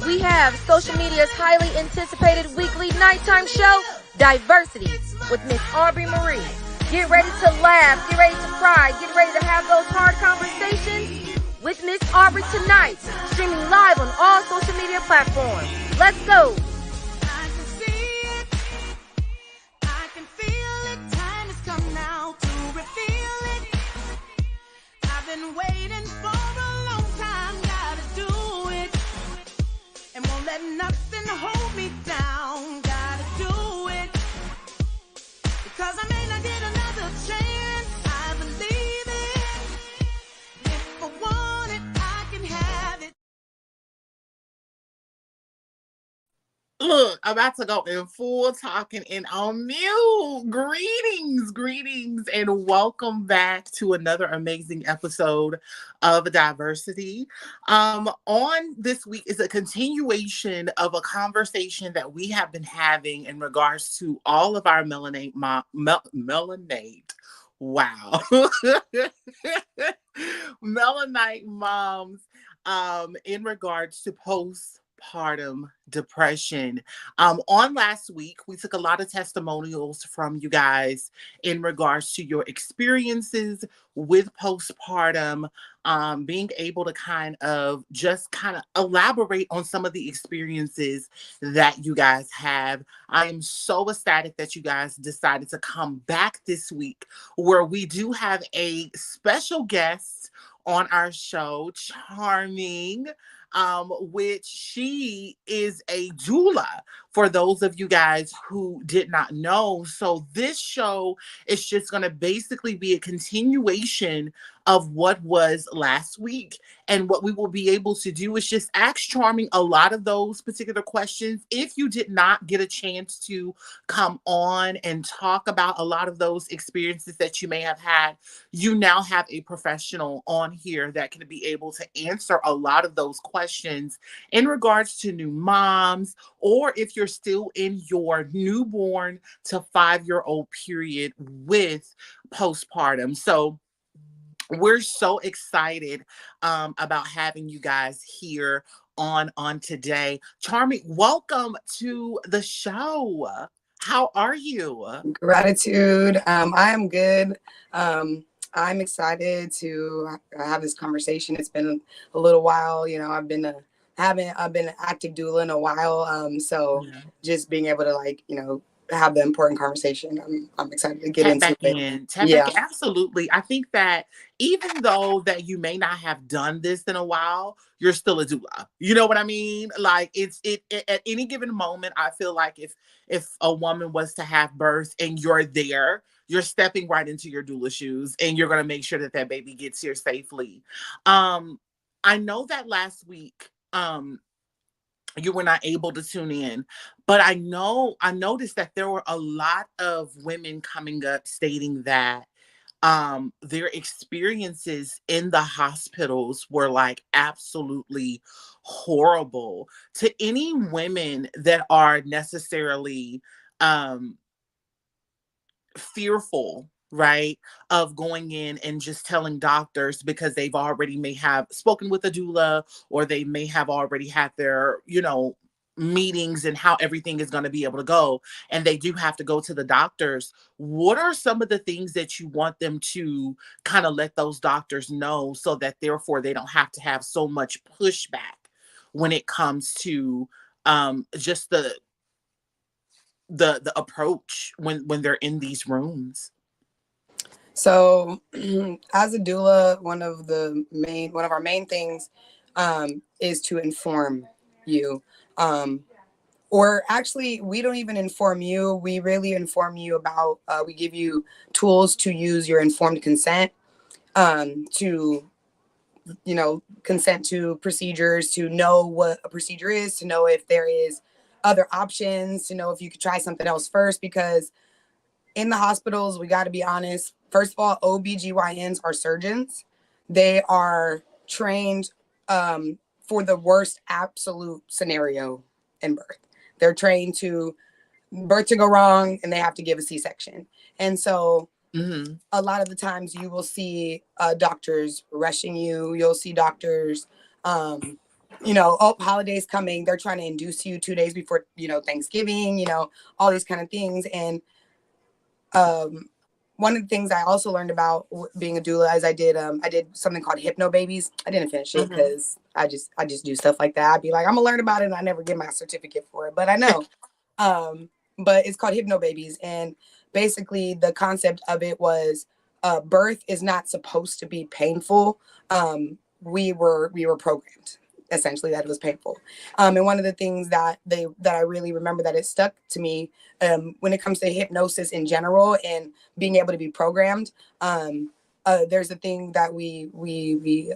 we have social media's highly anticipated weekly nighttime show, Diversity, with Miss Obeary Marie. Get ready to laugh, get ready to cry, get ready to have those hard conversations with Miss Aubrey tonight, streaming live on all social media platforms. Let's go. Been waiting for a long time, gotta do it, and won't let nothing hold me down, gotta do it, because I may not get another chance, I believe it, if I want it, I can have it. Look, I'm about to go in full talking and on mute. Greetings, and welcome back to another amazing episode of Diversity. On this week is a continuation of a conversation that we have been having in regards to all of our melanate. Wow. Melanite moms in regards to postpartum depression. On last week, we took a lot of testimonials from you guys in regards to your experiences with postpartum, being able to kind of elaborate on some of the experiences that you guys have. I am so ecstatic that you guys decided to come back this week, where we do have a special guest on our show, Charming, which she is a doula, for those of you guys who did not know. So this show is just going to basically be a continuation of what was last week. And what we will be able to do is just ask Charming a lot of those particular questions. If you did not get a chance to come on and talk about a lot of those experiences that you may have had, you now have a professional on here that can be able to answer a lot of those questions in regards to new moms, or if you're still in your newborn to 5-year-old period with postpartum. So we're so excited about having you guys here on today. Charming, welcome to the show. How are you? Gratitude. I am good. I'm excited to have this conversation. It's been a little while. You know, I've been an active doula in a while. So just being able to have the important conversation. I'm excited to get into it. Tap back in. Absolutely. I think that even though that you may not have done this in a while, you're still a doula. You know what I mean? Like it at any given moment, I feel like if a woman was to have birth and you're there, you're stepping right into your doula shoes and you're going to make sure that that baby gets here safely. I know that last week, you were not able to tune in, but I noticed that there were a lot of women coming up stating that their experiences in the hospitals were like absolutely horrible. To any women that are necessarily fearful, right, of going in and just telling doctors because they've already may have spoken with a doula, or they may have already had their, meetings and how everything is going to be able to go, and they do have to go to the doctors. What are some of the things that you want them to kind of let those doctors know, so that therefore they don't have to have so much pushback when it comes to just the approach when they're in these rooms? So as a doula, one of our main things is to inform you. Or actually, we don't even inform you. We really inform you about, we give you tools to use your informed consent, to, consent to procedures, to know what a procedure is, to know if there is other options, to know if you could try something else first. Because in the hospitals, we got to be honest. First of all, OBGYNs are surgeons. They are trained for the worst absolute scenario in birth. They're trained to birth to go wrong and they have to give a C-section. And so a lot of the times you will see doctors rushing you. You'll see doctors you know, oh, holidays coming, they're trying to induce you 2 days before, you know, Thanksgiving, you know, all these kind of things. And one of the things I also learned about being a doula is I did something called hypno babies. I didn't finish it because I just do stuff like that. I'd be like, I'm gonna learn about it, and I never get my certificate for it, but I know. But it's called hypno babies, and basically the concept of it was birth is not supposed to be painful. We were programmed essentially that it was painful. And one of the things that I really remember that it stuck to me when it comes to hypnosis in general and being able to be programmed, there's a thing that we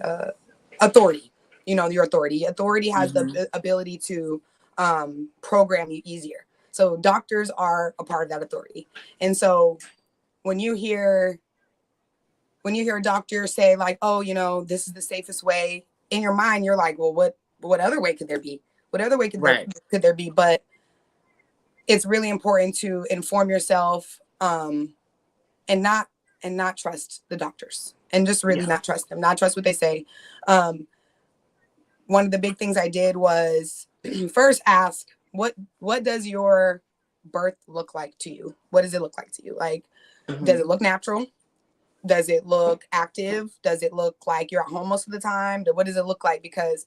authority, you know, your authority has the ability to program you easier. So doctors are a part of that authority. And so when you hear a doctor say like, oh, you know, this is the safest way, in your mind, you're like, well, what other way could there be? What other way could there be? But it's really important to inform yourself and not trust the doctors, and just really not trust them, not trust what they say. One of the big things I did was first ask, what does your birth look like to you? What does it look like to you? Like, does it look natural? Does it look active? Does it look like you're at home most of the time? What does it look like? Because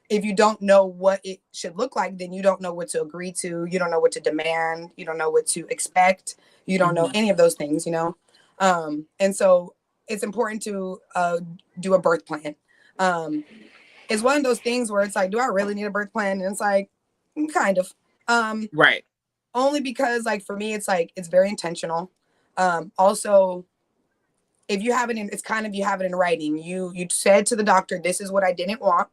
if you don't know what it should look like, then you don't know what to agree to. You don't know what to demand. You don't know what to expect. You don't know any of those things, you know? And so it's important to do a birth plan. It's one of those things where it's like, do I really need a birth plan? And it's like, kind of. Right. Only because, like, for me, it's like, it's very intentional. Also, if you have it in, it's kind of, you have it in writing. You said to the doctor, this is what I didn't want.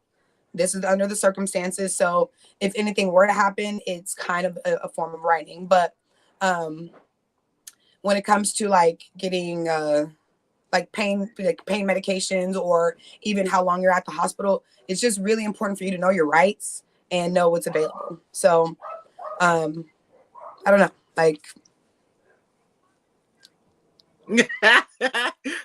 This is under the circumstances. So if anything were to happen, it's kind of a form of writing. But when it comes to like getting like pain medications, or even how long you're at the hospital, it's just really important for you to know your rights and know what's available. So I don't know, like.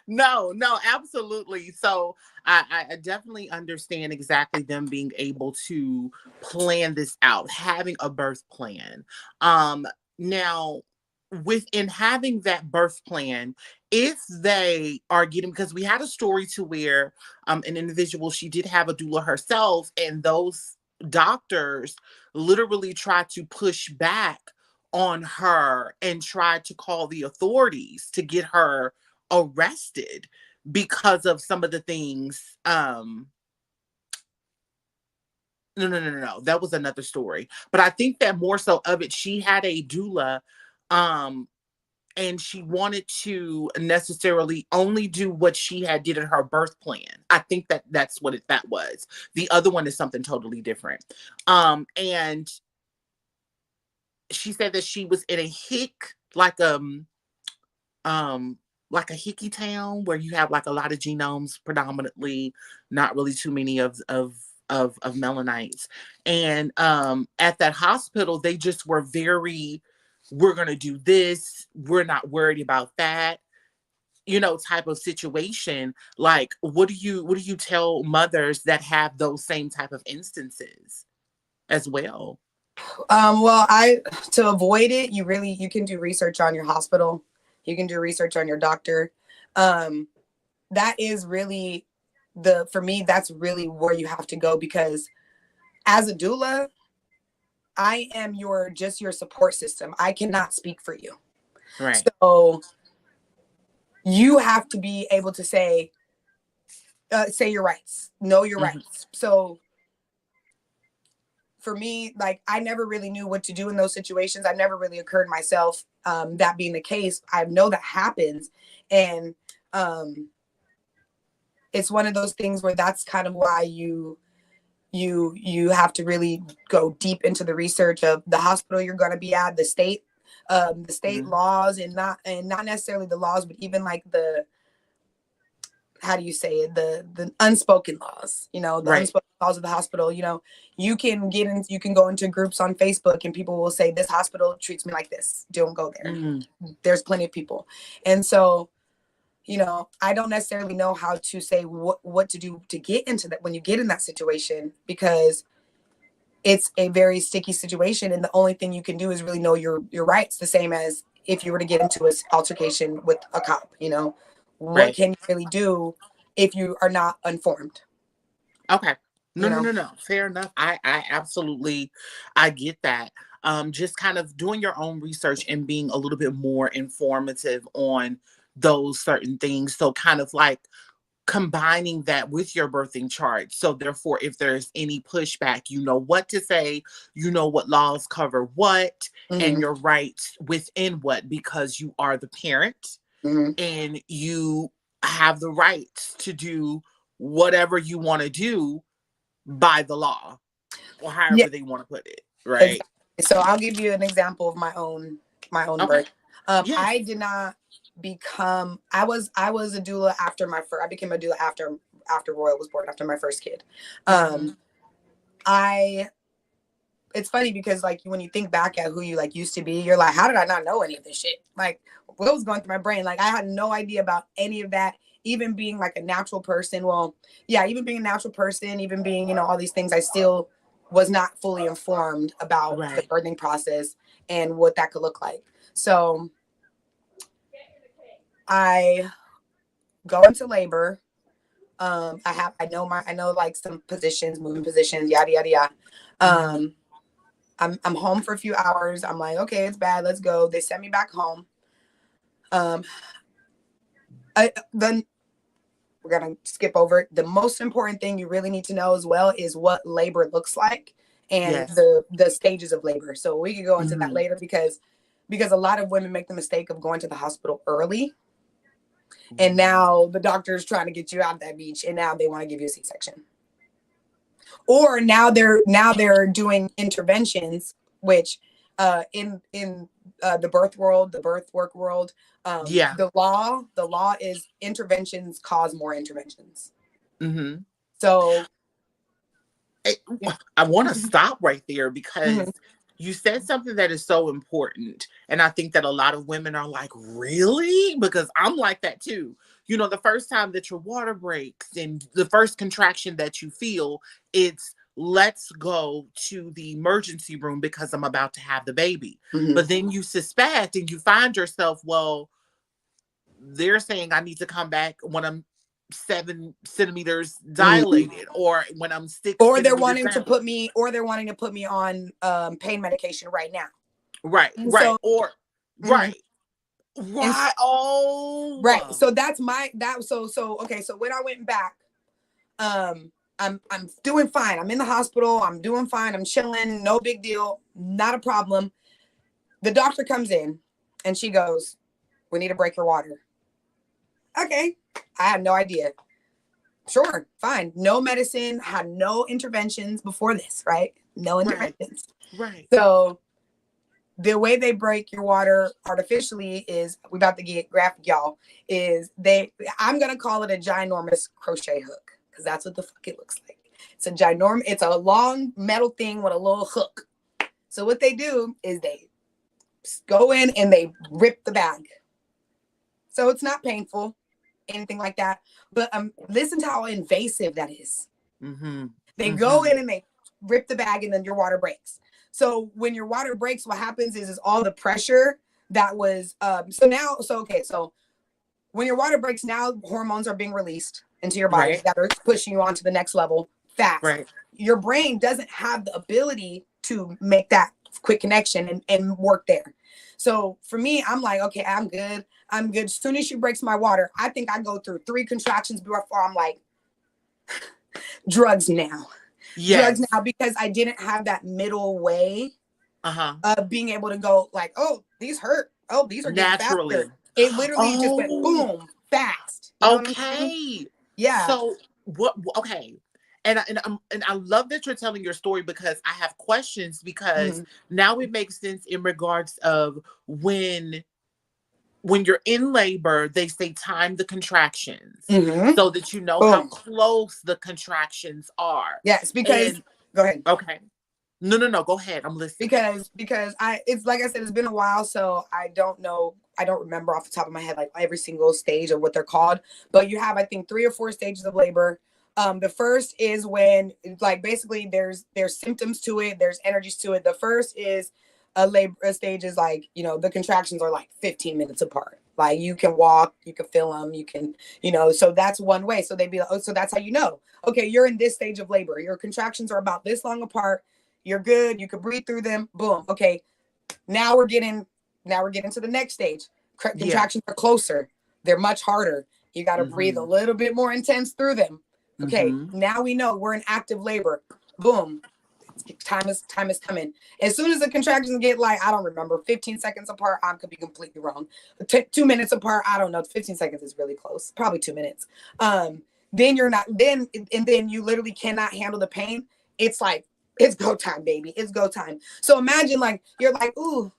No, absolutely. So I definitely understand exactly them being able to plan this out, having a birth plan. Now, within having that birth plan, if they are getting, because we had a story to where an individual, she did have a doula herself, and those doctors literally tried to push back on her and tried to call the authorities to get her arrested because of some of the things. No. That was another story. But I think that more so of it, she had a doula, and she wanted to necessarily only do what she had did in her birth plan. I think that's what that was. The other one is something totally different. And she said that she was in a hick, like a hickey town where you have like a lot of genomes, predominantly, not really too many of Melanites. And at that hospital, they just were very, we're gonna do this, we're not worried about that, you know, type of situation. Like, what do you tell mothers that have those same type of instances as well? Well, to avoid it, you can do research on your hospital. You can do research on your doctor. That is really for me, that's really where you have to go, because as a doula, I am your support system. I cannot speak for you. Right. So you have to be able to say your rights, know your rights. So for me, like, I never really knew what to do in those situations. I never really occurred myself, that being the case. I know that happens. And it's one of those things where that's kind of why you have to really go deep into the research of the hospital you're going to be at, the state laws, and not necessarily the laws, but even like how do you say it? The unspoken laws, you know, the unspoken laws of the hospital. You know, you can go into groups on Facebook, and people will say, this hospital treats me like this, don't go there. There's plenty of people. And so, you know, I don't necessarily know how to say what to do to get into that when you get in that situation, because it's a very sticky situation, and the only thing you can do is really know your rights. The same as if you were to get into an altercation with a cop, you know, what can you really do if you are not informed? Okay. You know? No. Fair enough. I absolutely, I get that. Just kind of doing your own research and being a little bit more informative on those certain things. So kind of like combining that with your birthing chart. So therefore, if there's any pushback, you know what to say, you know what laws cover what, and your rights within what, because you are the parent and you have the rights to do whatever you want to do by the law, or however they want to put it, right? Exactly. So I'll give you an example of my own birth. Yes. I did not become. I was a doula after my first. I became a doula after Royal was born, after my first kid. It's funny because like when you think back at who you like used to be, you're like, how did I not know any of this shit? Like, what was going through my brain? Like, I had no idea about any of that. Even being like a natural person, even being a natural person, even being, you know, all these things, I still was not fully informed about the birthing process and what that could look like. So I go into labor. I know like some positions, moving positions, yada yada yada. I'm home for a few hours. I'm like, okay, it's bad. Let's go. They sent me back home. Then we're going to skip over it. The most important thing you really need to know as well is what labor looks like and the stages of labor. So we could go into that later because a lot of women make the mistake of going to the hospital early. And now the doctor's trying to get you out of that beach, and now they want to give you a C-section. Or now they're doing interventions, which in the birth world, the birth work world, the law is interventions cause more interventions. So I want to stop right there because you said something that is so important. And I think that a lot of women are like, really? Because I'm like that too. You know, the first time that your water breaks and the first contraction that you feel, it's let's go to the emergency room because I'm about to have the baby. But then you suspect and you find yourself, well, they're saying I need to come back when I'm 7 centimeters dilated, or when I'm 6, or they're wanting to put me on pain medication right now. Right. So, So that's okay. So when I went back, I'm doing fine. I'm in the hospital. I'm doing fine. I'm chilling. No big deal. Not a problem. The doctor comes in and she goes, "We need to break your water." Okay. I had no idea. Sure. Fine. No medicine, had no interventions before this, right? No interventions. Right. So the way they break your water artificially is, we about to get graphic, y'all, I'm going to call it a ginormous crochet hook, because that's what the fuck it looks like. It's a long metal thing with a little hook. So what they do is they go in and they rip the bag. So it's not painful, anything like that. But listen to how invasive that is. They go in and they rip the bag, and then your water breaks. So when your water breaks, what happens is all the pressure that was so when your water breaks, now hormones are being released into your body that are pushing you on to the next level fast. Your brain doesn't have the ability to make that quick connection and work there. So for me, I'm like, okay, I'm good. As soon as she breaks my water, I think I go through 3 contractions before I'm like, drugs now. Drugs now, because I didn't have that middle way of being able to go like, oh, these hurt. Oh, these are getting faster. It literally just went boom, fast. You know what I mean? Yeah. So what? Okay. And I love that you're telling your story, because I have questions, because now it makes sense in regards of when you're in labor, they say time the contractions so that you know how close the contractions are. Yes, because go ahead. Okay. No. Go ahead. I'm listening. Because it's like I said, it's been a while, so I don't know. I don't remember off the top of my head like every single stage of what they're called. But you have, I think, 3 or 4 stages of labor. The first is when, like, basically there's symptoms to it, there's energies to it. The first is a stage is like, you know, the contractions are like 15 minutes apart. Like, you can walk, you can feel them, you can, you know, so that's one way. So they'd be like, oh, so that's how you know, okay, you're in this stage of labor. Your contractions are about this long apart. You're good. You can breathe through them. Boom. Okay. Now we're getting to the next stage. Contractions are closer. They're much harder. You got to breathe a little bit more intense through them. Okay. Now we know we're in active labor. Boom. Time is coming. As soon as the contractions get, like, I don't remember, 15 seconds apart, I could be completely wrong. 2 minutes apart, I don't know. 15 seconds is really close. Probably 2 minutes. Then you literally cannot handle the pain. It's like, it's go time, baby. It's go time. So imagine, like, you're like, ooh,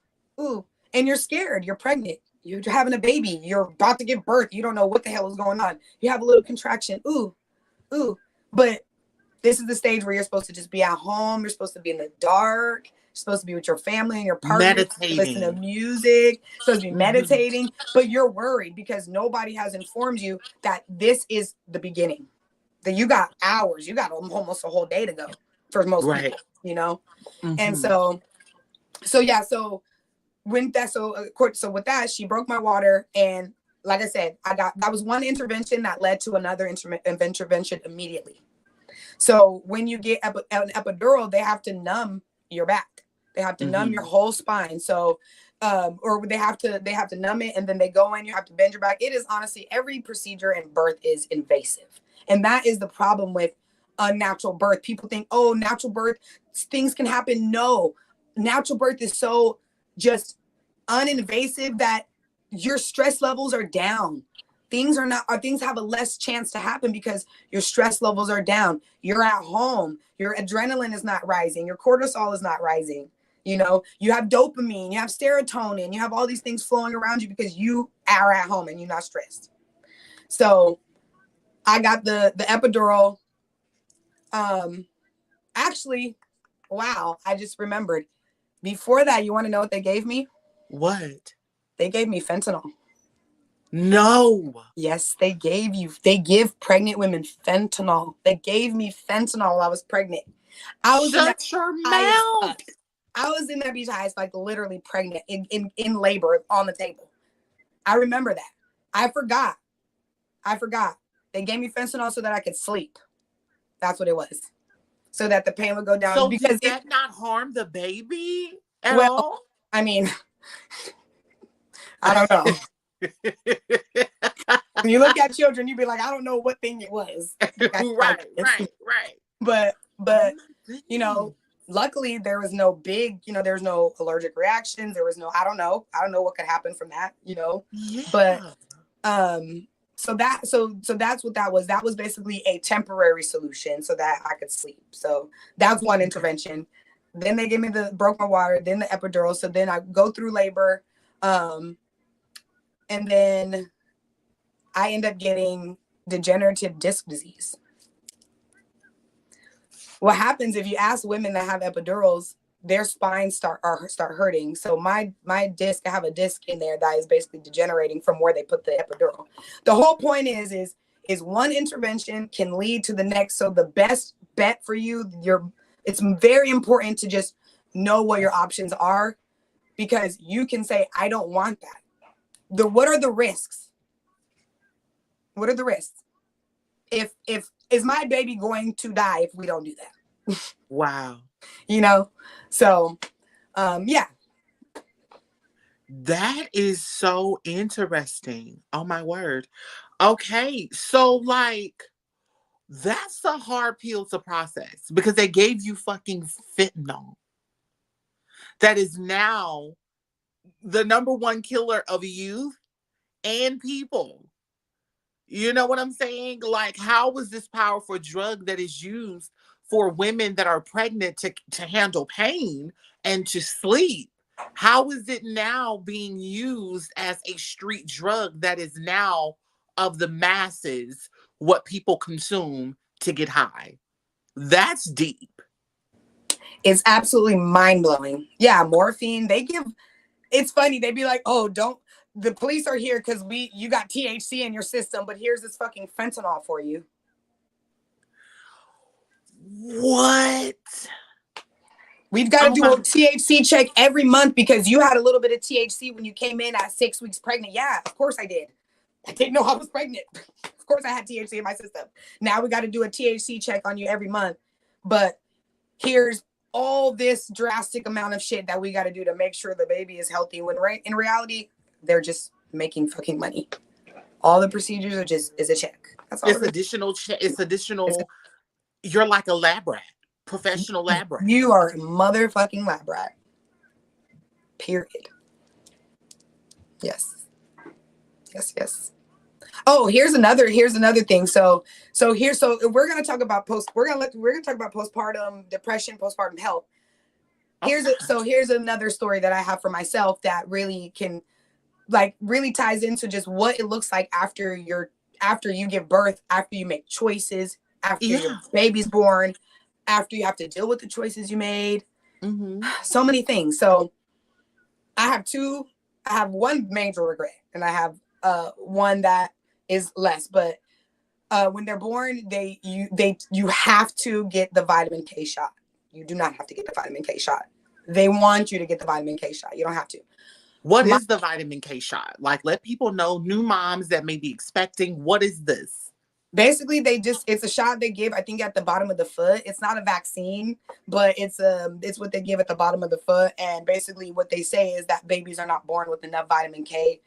and you're scared. You're pregnant. You're having a baby. You're about to give birth. You don't know what the hell is going on. You have a little contraction. Ooh. But this is the stage where you're supposed to just be at home. You're supposed to be in the dark. You're supposed to be with your family and your partner. Meditating. Listen to music. You're supposed to be meditating. But you're worried because nobody has informed you that this is the beginning. That you got hours. You got almost a whole day to go. For most people, you know? And so with that, she broke my water. And like I said, that was one intervention that led to another intervention immediately. So when you get an epidural, they have to numb your back. They have to numb your whole spine. So, or they have to numb it, and then they go in, you have to bend your back. It is honestly, every procedure in birth is invasive. And that is the problem with unnatural birth. People think, oh, natural birth, things can happen. No, natural birth is so just uninvasive that your stress levels are down. Things have a less chance to happen because your stress levels are down. You're at home. Your adrenaline is not rising. Your cortisol is not rising. You know, you have dopamine, you have serotonin, you have all these things flowing around you because you are at home and you're not stressed. So I got the epidural. Actually, wow, I just remembered. Before that, you want to know what they gave me? What? They gave me fentanyl. No. Yes, they give pregnant women fentanyl. They gave me fentanyl while I was pregnant. Shut your mouth. I was in that beach high, like literally pregnant in labor on the table. I remember that. I forgot. They gave me fentanyl so that I could sleep. That's what it was. So that the pain would go down. So because did that not harm the baby at all? I mean, I don't know. When you look at children, you be like, I don't know what thing it was. Right. But you know, luckily there was no big, you know, there's no allergic reactions. There was no, I don't know what could happen from that, you know. Yeah. But so that's what that was. That was basically a temporary solution so that I could sleep. So that's one intervention. Then they gave me broke my water, then the epidural. So then I go through labor. And then I end up getting degenerative disc disease. What happens if you ask women that have epidurals, their spines start hurting. So my disc, I have a disc in there that is basically degenerating from where they put the epidural. The whole point is one intervention can lead to the next. So the best bet for you, it's very important to just know what your options are, because you can say, I don't want that. What are the risks? What are the risks? If is my baby going to die if we don't do that? Wow. You know? So, yeah. That is so interesting. Oh my word. Okay. So like, that's a hard pill to process because they gave you fucking fentanyl. That is now the number one killer of youth and people. You know what I'm saying? Like, how was this powerful drug that is used for women that are pregnant to handle pain and to sleep? How is it now being used as a street drug that is now of the masses, what people consume to get high? That's deep. It's absolutely mind-blowing. Yeah, morphine, it's funny. They'd be like, oh, the police are here because you got THC in your system, but here's this fucking fentanyl for you. What? We've got to do a THC check every month because you had a little bit of THC when you came in at 6 weeks pregnant. Yeah, of course I did. I didn't know I was pregnant. Of course I had THC in my system. Now we got to do a THC check on you every month. But here's all this drastic amount of shit that we got to do to make sure the baby is healthy. When in reality, they're just making fucking money. All the procedures are is a check. That's all. It's additional. You're like a lab rat, professional lab rat. You are a motherfucking lab rat. Period. Yes. Oh, here's another thing. So we're gonna talk about postpartum depression, postpartum health. Here's another story that I have for myself that really ties into just what it looks like after you give birth, after you make choices, after your baby's born, after you have to deal with the choices you made. Mm-hmm. So many things. So I have one major regret, and I have one that is less. But when they're born, you have to get the vitamin K shot. You do not have to get the vitamin K shot. They want you to get the vitamin K shot. You don't have to. What is the vitamin K shot? Like, let people know, new moms that may be expecting, what is this? Basically, it's a shot they give, I think, at the bottom of the foot. It's not a vaccine, but it's what they give at the bottom of the foot. And basically what they say is that babies are not born with enough vitamin K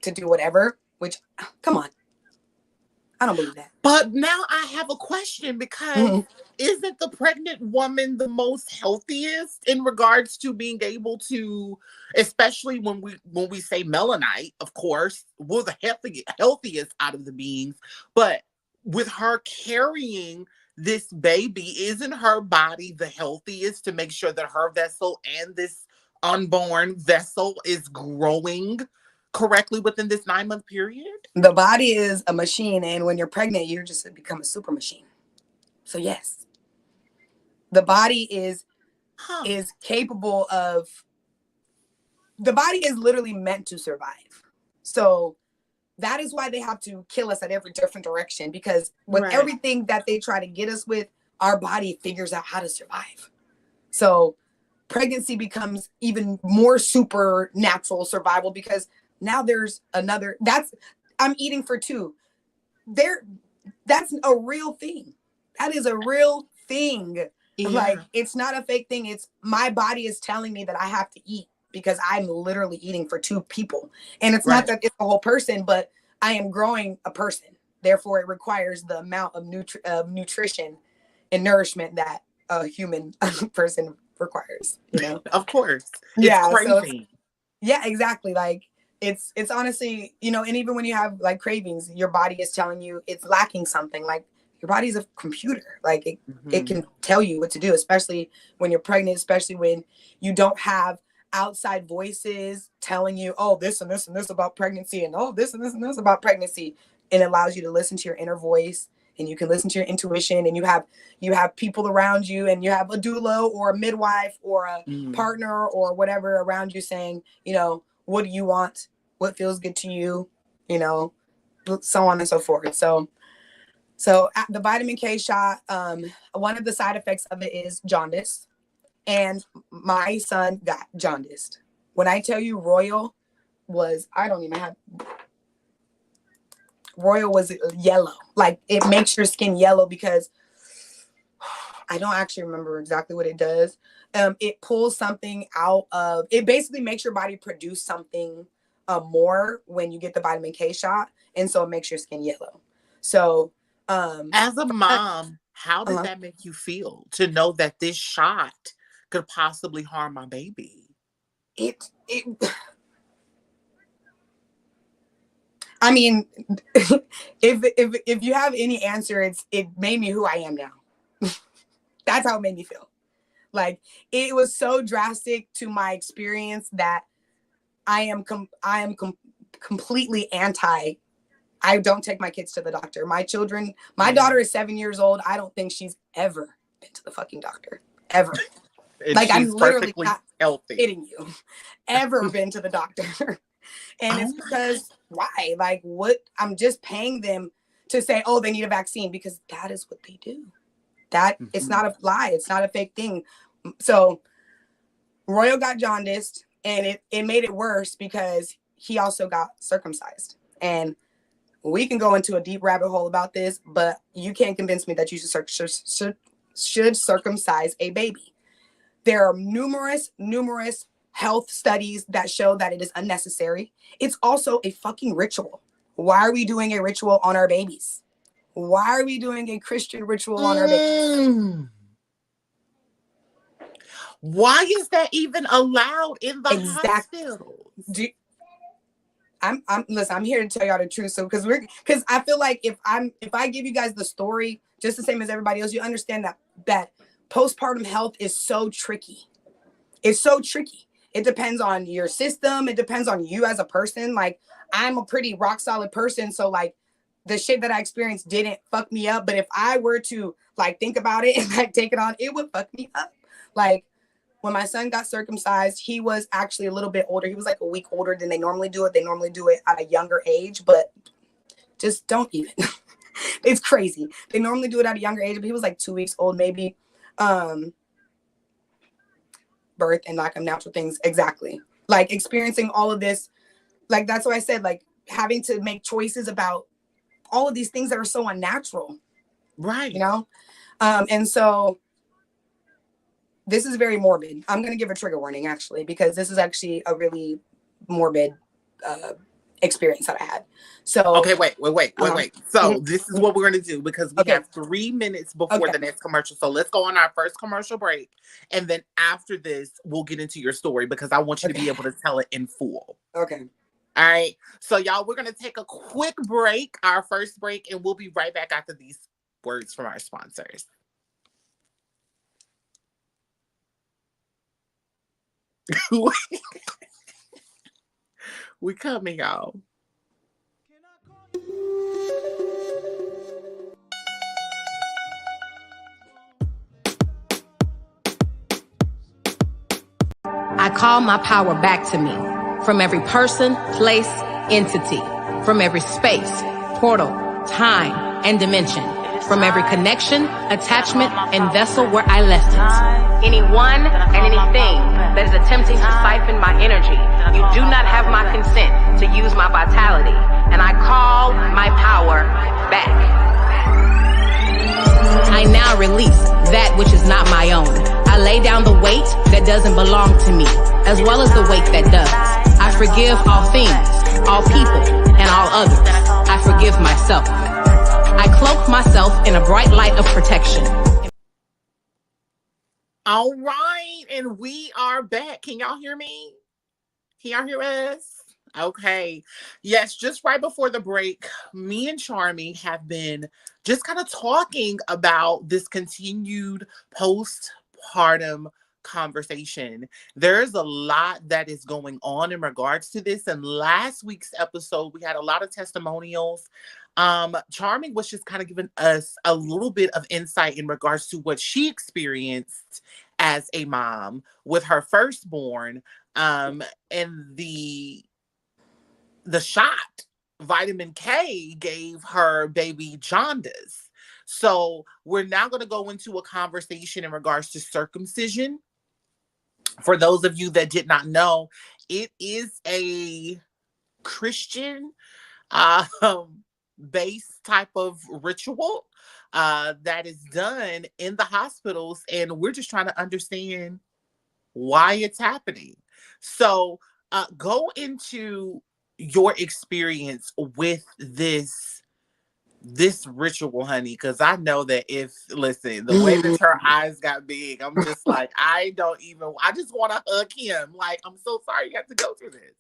to do whatever, which, come on. I don't believe that. But now I have a question, because isn't the pregnant woman the most healthiest in regards to being able to, especially when we say melanite, of course, we're the healthiest out of the beings, but with her carrying this baby, isn't her body the healthiest to make sure that her vessel and this unborn vessel is growing correctly within this 9-month period? The body is a machine, and when you're pregnant, you're just become a super machine. So yes, the body is capable of. The body is literally meant to survive. So that is why they have to kill us at every different direction, because with everything that they try to get us with, our body figures out how to survive. So pregnancy becomes even more supernatural survival, because now there's another, I'm eating for two. That's a real thing. That is a real thing. Yeah. Like, it's not a fake thing. It's my body is telling me that I have to eat because I'm literally eating for two people. And it's not that it's a whole person, but I am growing a person. Therefore, it requires the amount of nutrition and nourishment that a human person requires, you know? Of course. Yeah. It's crazy. Yeah, exactly. Like, it's honestly, you know, and even when you have like cravings, your body is telling you it's lacking something. Like, your body's a computer. Like, it can tell you what to do, especially when you're pregnant, especially when you don't have outside voices telling you, oh, this and this and this about pregnancy, and oh, this and this and this about pregnancy. It allows you to listen to your inner voice, and you can listen to your intuition, and you have people around you, and you have a doula or a midwife or a partner or whatever around you saying, you know, what do you want? What feels good to you? You know, so on and so forth. So the vitamin K shot, one of the side effects of it is jaundice. And my son got jaundiced. When I tell you Royal was yellow. Like, it makes your skin yellow because I don't actually remember exactly what it does. It pulls something out of, it basically makes your body produce something more when you get the vitamin K shot. And so it makes your skin yellow. So, as a mom, how did that make you feel to know that this shot could possibly harm my baby? I mean, if you have any answer, it made me who I am now. That's how it made me feel. Like, it was so drastic to my experience that I am completely anti. I don't take my kids to the doctor. My daughter is 7 years old. I don't think she's ever been to the fucking doctor. Ever. And like, I'm she's literally perfectly not healthy. kidding you, ever been to the doctor. And it's because, why? Like, what? I'm just paying them to say, oh, they need a vaccine, because that is what they do. That it's not a lie. It's not a fake thing. So Royal got jaundiced, and it made it worse because he also got circumcised. And we can go into a deep rabbit hole about this, but you can't convince me that you should circumcise a baby. There are numerous health studies that show that it is unnecessary. It's also a fucking ritual. Why are we doing a ritual on our babies? Why are we doing a Christian ritual on our babies? Why is that even allowed in the hospital? Listen, I'm here to tell y'all the truth. So because I feel like if I give you guys the story just the same as everybody else, you understand that postpartum health is so tricky. It's so tricky. It depends on your system. It depends on you as a person. Like, I'm a pretty rock solid person. So like, the shit that I experienced didn't fuck me up. But if I were to like think about it and like take it on, it would fuck me up. Like, when my son got circumcised, he was actually a little bit older. He was like a week older than they normally do it. They normally do it at a younger age, but just don't even. It's crazy. They normally do it at a younger age, but he was like 2 weeks old, maybe. Birth and like unnatural things. Exactly. Like, experiencing all of this. Like, that's why I said, like, having to make choices about all of these things that are so unnatural. Right. You know? And so this is very morbid. I'm going to give a trigger warning, actually, because this is actually a really morbid experience that I had. So okay, wait. So this is what we're going to do, because we have 3 minutes before the next commercial. So let's go on our first commercial break, and then after this, we'll get into your story, because I want you to be able to tell it in full. Okay. All right. So y'all, we're going to take a quick break, our first break, and we'll be right back after these words from our sponsors. We coming, y'all. I call my power back to me from every person, place, entity, from every space, portal, time, and dimension, from every connection, attachment, and vessel where I left it. Anyone and anything that is attempting to siphon my energy, you do not have my consent to use my vitality, and I call my power back. I now release that which is not my own. I lay down the weight that doesn't belong to me, as well as the weight that does. I forgive all things, all people, and all others. I forgive myself. I cloak myself in a bright light of protection. All right, and we are back. Can y'all hear me? Can y'all hear us? Okay. Yes, just right before the break, me and Charmy have been just kind of talking about this continued postpartum conversation. There's a lot that is going on in regards to this. And last week's episode, we had a lot of testimonials. Charming was just kind of giving us a little bit of insight in regards to what she experienced as a mom with her firstborn, and the shot vitamin K gave her baby jaundice. So we're now going to go into a conversation in regards to circumcision. For those of you that did not know, it is a Christian base type of ritual that is done in the hospitals, and we're just trying to understand why it's happening. So go into your experience with this ritual, honey, because I know that the way that her eyes got big, I'm just like, I just want to hug him. Like, I'm so sorry you have to go through this.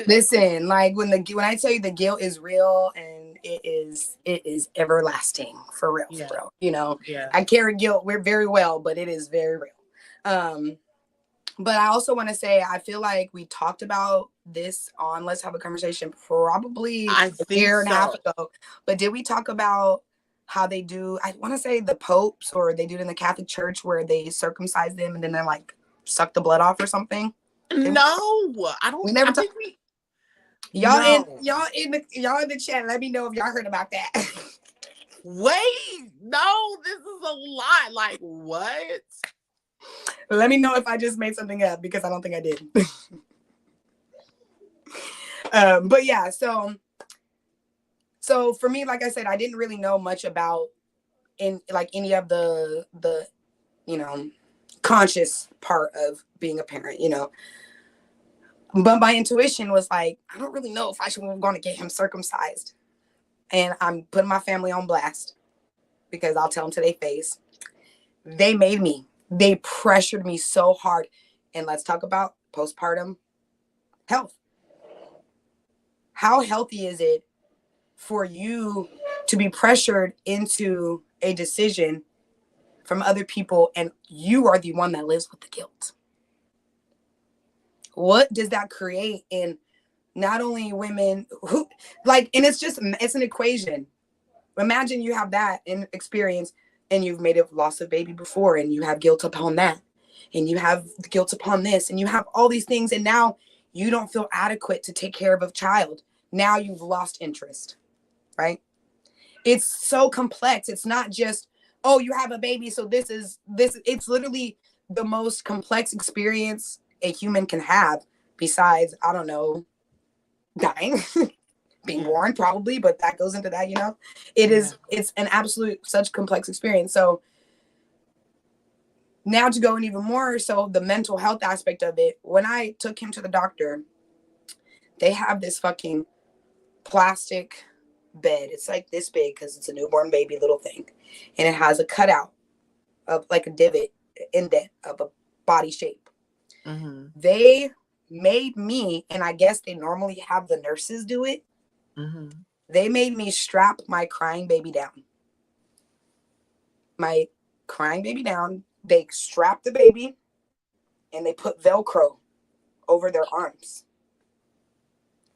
Listen, like, when I tell you the guilt is real, and it is everlasting, for real, for real. You know, I carry guilt very well, but it is very real. But I also want to say, I feel like we talked about this on Let's Have a Conversation probably a year and a half ago. But did we talk about how they do, I want to say the popes, or they do it in the Catholic Church where they circumcise them and then they like suck the blood off or something. No, I don't. We never I think we. y'all No. in the chat. Let me know if y'all heard about that. Wait, no, this is a lot. Like what? Let me know if I just made something up, because I don't think I did. But yeah, so for me, like I said, I didn't really know much about any of the conscious part of being a parent, but my intuition was like, I don't really know if I should going to get him circumcised. And I'm putting my family on blast, because I'll tell them to their face. They made me. They pressured me so hard. And let's talk about postpartum health. How healthy is it for you to be pressured into a decision from other people, and you are the one that lives with the guilt? What does that create in not only women who and it's an equation. Imagine you have that in experience, and you've made a loss of baby before, and you have guilt upon that, and you have the guilt upon this, and you have all these things, and now you don't feel adequate to take care of a child. Now you've lost interest, right? It's so complex. It's not just, oh, you have a baby, so this. It's literally the most complex experience a human can have, besides, I don't know, dying, being born probably, but that goes into that, it's an absolute such complex experience. So now to go in even more, so the mental health aspect of it, when I took him to the doctor, they have this fucking plastic bed. It's like this big, because it's a newborn baby little thing, and it has a cutout of like a divot indent of a body shape. Mm-hmm. They made me, and I guess they normally have the nurses do it. Mm-hmm. They made me strap my crying baby down. My crying baby down. They strapped the baby, and they put Velcro over their arms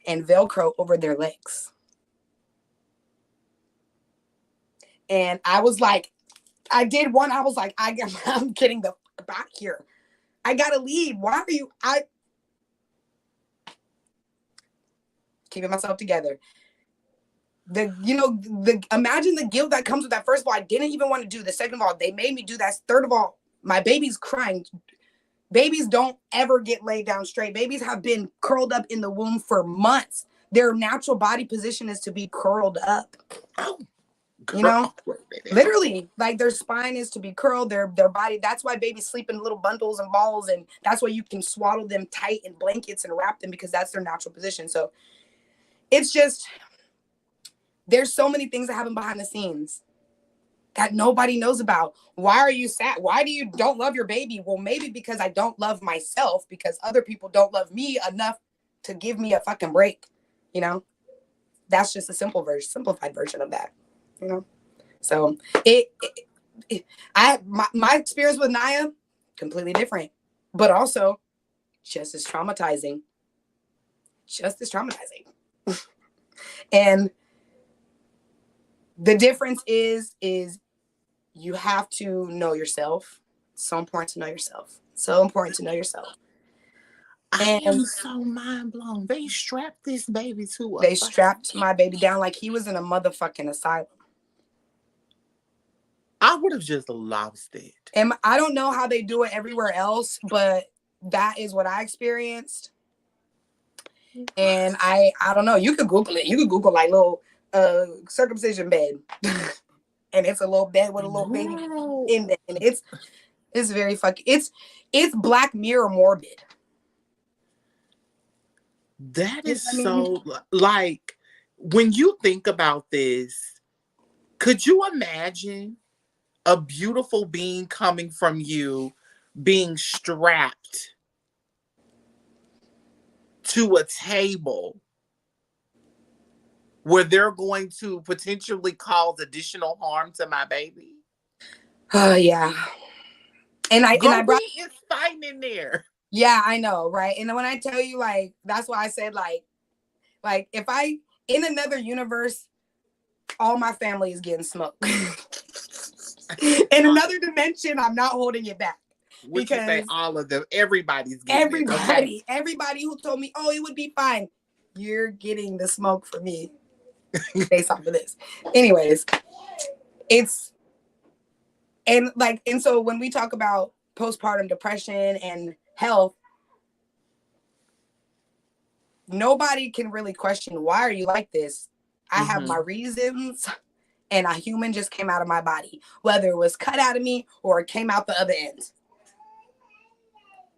and Velcro over their legs. And I was like, I'm getting the fuck back here. I gotta leave. Why are you? Keeping myself together. Imagine the guilt that comes with that. First of all, I didn't even want to do this. Second of all, they made me do that. Third of all, my baby's crying. Babies don't ever get laid down straight. Babies have been curled up in the womb for months. Their natural body position is to be curled up. Oh, literally, like their spine is to be curled, their body. That's why babies sleep in little bundles and balls, and that's why you can swaddle them tight in blankets and wrap them, because that's their natural position. So it's just, there's so many things that happen behind the scenes that nobody knows about. Why are you sad? Why do you don't love your baby? Well, maybe because I don't love myself, because other people don't love me enough to give me a fucking break. That's just a simplified version of that. So my experience with Naya, completely different, but also just as traumatizing. And the difference is you have to know yourself. It's so important to know yourself. I am so mind blown. They strapped this baby to They strapped my baby down like he was in a motherfucking asylum. I would have just lost it. And I don't know how they do it everywhere else, but that is what I experienced. And I don't know. You could Google it. You could Google like little circumcision bed. And it's a little bed with a little baby in it. And it's very fucking, it's Black Mirror morbid. That is so, like, when you think about this, could you imagine a beautiful being coming from you being strapped to a table where they're going to potentially cause additional harm to my baby? Oh, yeah. And I brought is fighting in there. Yeah, I know, right? And when I tell you, like, that's why I said, like if I, in another universe, all my family is getting smoked. In another dimension, I'm not holding it back. Would you say all of them? Everybody's getting it, okay? Everybody who told me, oh, it would be fine. You're getting the smoke for me based off of this. Anyways, and so when we talk about postpartum depression and health, nobody can really question, why are you like this? I have my reasons, and a human just came out of my body, whether it was cut out of me or it came out the other end.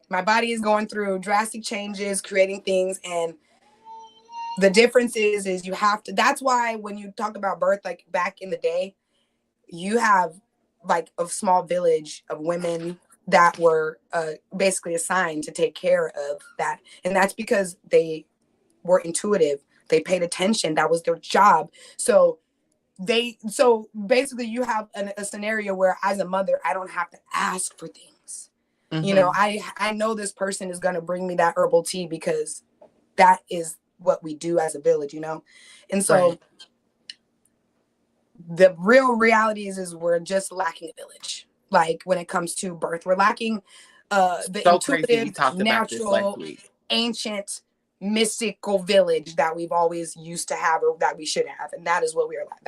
My body is going through drastic changes, creating things, and the difference is you have to, that's why when you talk about birth, like back in the day, you have like a small village of women that were basically assigned to take care of that. And that's because they were intuitive. They paid attention. That was their job. So basically you have a scenario where as a mother, I don't have to ask for things. You know, I know this person is going to bring me that herbal tea because that is what we do as a village, you know? And so the real reality is we're just lacking a village. Like when it comes to birth, we're lacking the intuitive, natural, ancient, mystical village that we've always used to have, or that we should have. And that is what we are like.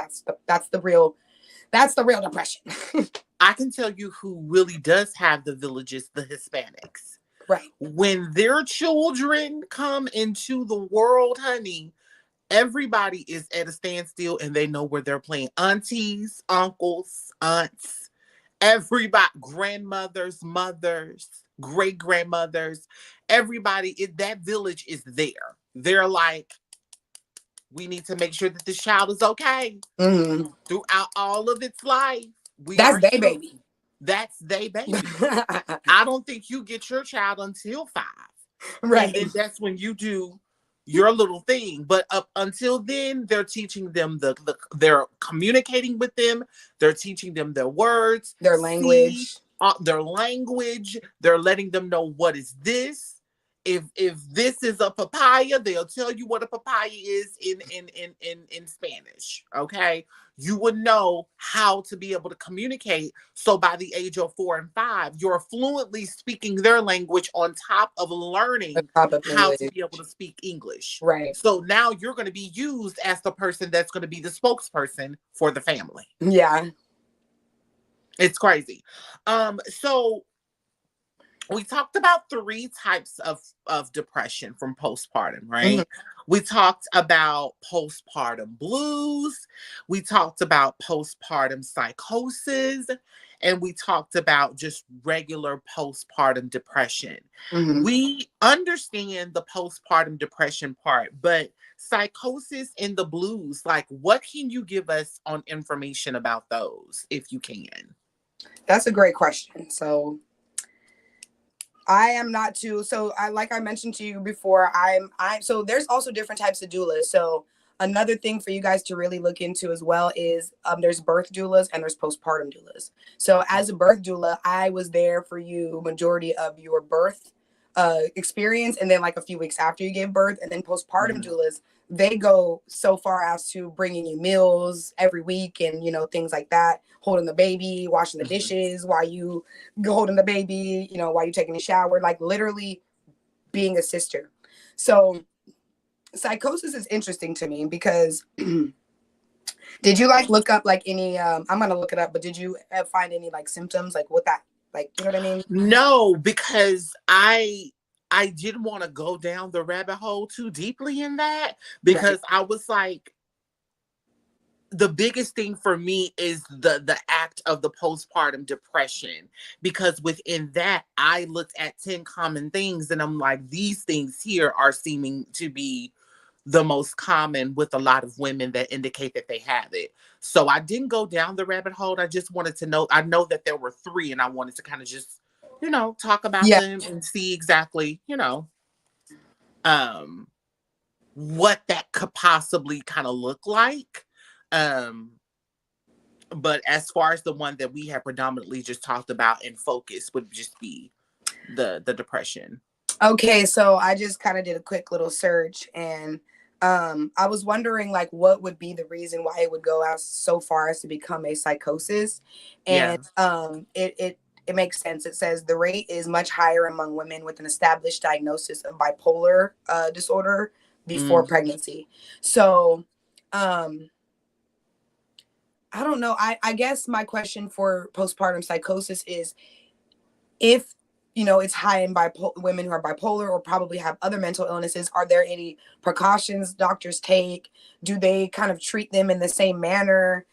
That's the real depression. I can tell you who really does have the villages, the Hispanics. Right. When their children come into the world, honey, everybody is at a standstill and they know where they're playing. Aunties, uncles, aunts, everybody, grandmothers, mothers, great grandmothers, everybody, that village is there. They're like, we need to make sure that this child is okay throughout all of its life. That's their baby. That's their baby. I don't think you get your child until 5. Right. And then that's when you do your little thing. But up until then, they're teaching them they're communicating with them. They're teaching them their words, their language. They're letting them know what is this. If this is a papaya, they'll tell you what a papaya is in Spanish. Okay. You would know how to be able to communicate. So by the age of 4 and 5, you're fluently speaking their language on top of learning how to be able to speak English. Right. So now you're going to be used as the person that's going to be the spokesperson for the family. Yeah. It's crazy. So we talked about 3 types of depression from postpartum, right? We talked about postpartum blues. We talked about postpartum psychosis. And we talked about just regular postpartum depression. We understand the postpartum depression part, but psychosis and the blues, like what can you give us on information about those, if you can? That's a great question. So I am not too, so like I mentioned to you before, so there's also different types of doulas. So another thing for you guys to really look into as well is there's birth doulas and there's postpartum doulas. So as a birth doula, I was there for you majority of your birth experience, and then like a few weeks after you gave birth. And then postpartum doulas, they go so far as to bringing you meals every week and, you know, things like that, holding the baby, washing the dishes while you holding the baby, you know, while you're taking a shower, like literally being a sister. So psychosis is interesting to me because did you like look up like any, I'm going to look it up, but did you find any like symptoms like what that, like, you know what I mean? No, because I didn't want to go down the rabbit hole too deeply in that, because I was like, the biggest thing for me is the act of the postpartum depression, because within that I looked at 10 common things and I'm like, these things here are seeming to be the most common with a lot of women that indicate that they have it. So I didn't go down the rabbit hole. I just wanted to know, I know that there were 3 and I wanted to kind of just, you know, talk about them and see exactly, you know, what that could possibly kind of look like. But as far as the one that we have predominantly just talked about and focus would just be the depression. Okay, so I just kind of did a quick little search, and I was wondering like what would be the reason why it would go as so far as to become a psychosis. Yeah. And it makes sense. It says the rate is much higher among women with an established diagnosis of bipolar disorder before pregnancy. So I don't know. I guess my question for postpartum psychosis is if, you know, it's high in women who are bipolar or probably have other mental illnesses, are there any precautions doctors take? Do they kind of treat them in the same manner,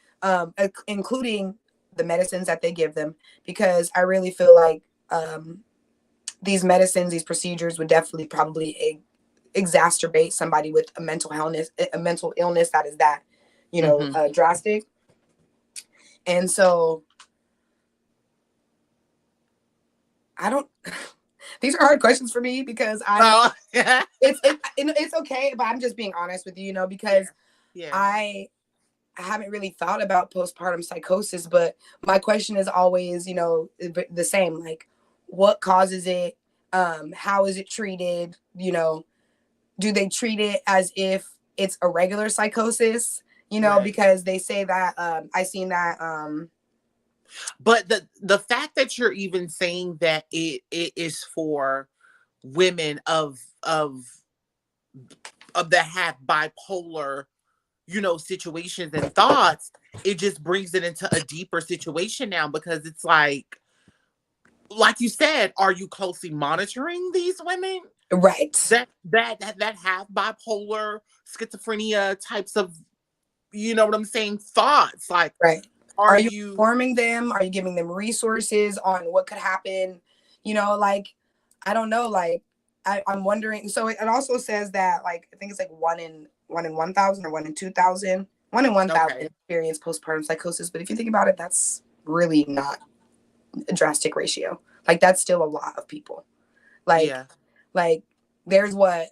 including the medicines that they give them? Because I really feel like these medicines, these procedures would definitely probably exacerbate somebody with a mental illness that is that, you know, drastic. And so I don't, these are hard questions for me because it's okay, but I'm just being honest with you, you know, because I haven't really thought about postpartum psychosis, but my question is always, you know, the same, like what causes it? How is it treated? You know, do they treat it as if it's a regular psychosis? You know, because they say that, I seen that, but the fact that you're even saying that it is for women of that have bipolar, you know, situations and thoughts, it just brings it into a deeper situation now, because it's like you said, are you closely monitoring these women? Right. That have bipolar, schizophrenia types of, you know what I'm saying, thoughts. Like, right. Are you you informing them? Are you giving them resources on what could happen? You know, like, I don't know, like, I'm wondering. So it also says that, like, I think it's like 1 in 1,000 or 1 in 2,000, 1 in 1,000 experience postpartum psychosis. But if you think about it, that's really not a drastic ratio. Like, that's still a lot of people. Like, like there's what,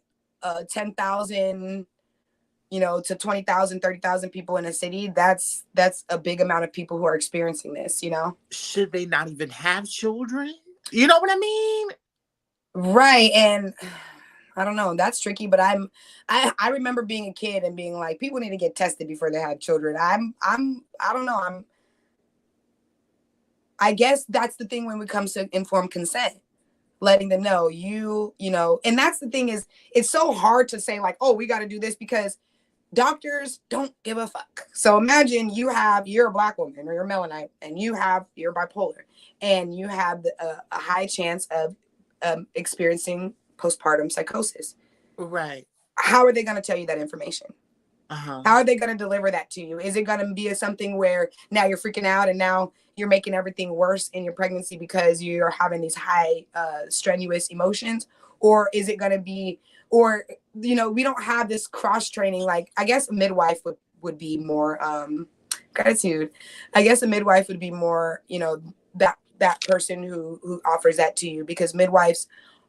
10,000, you know, to 20,000, 30,000 people in a city. That's a big amount of people who are experiencing this, you know? Should they not even have children? You know what I mean? Right. And I don't know, that's tricky, but I remember being a kid and being like, people need to get tested before they have children. I don't know. I guess that's the thing when it comes to informed consent, letting them know you know, and that's the thing is it's so hard to say like, oh, we got to do this because doctors don't give a fuck. So imagine you're a Black woman or you're Melanite and you're bipolar and you have a high chance of experiencing postpartum psychosis. Right. How are they going to tell you that information? How are they going to deliver that to you? Is it going to be something where now you're freaking out and now you're making everything worse in your pregnancy because you're having these high strenuous emotions? Or is it going to be, or, you know, we don't have this cross training. Like, I guess a midwife would be more gratitude. I guess a midwife would be more, you know, that person who offers that to you, because midwives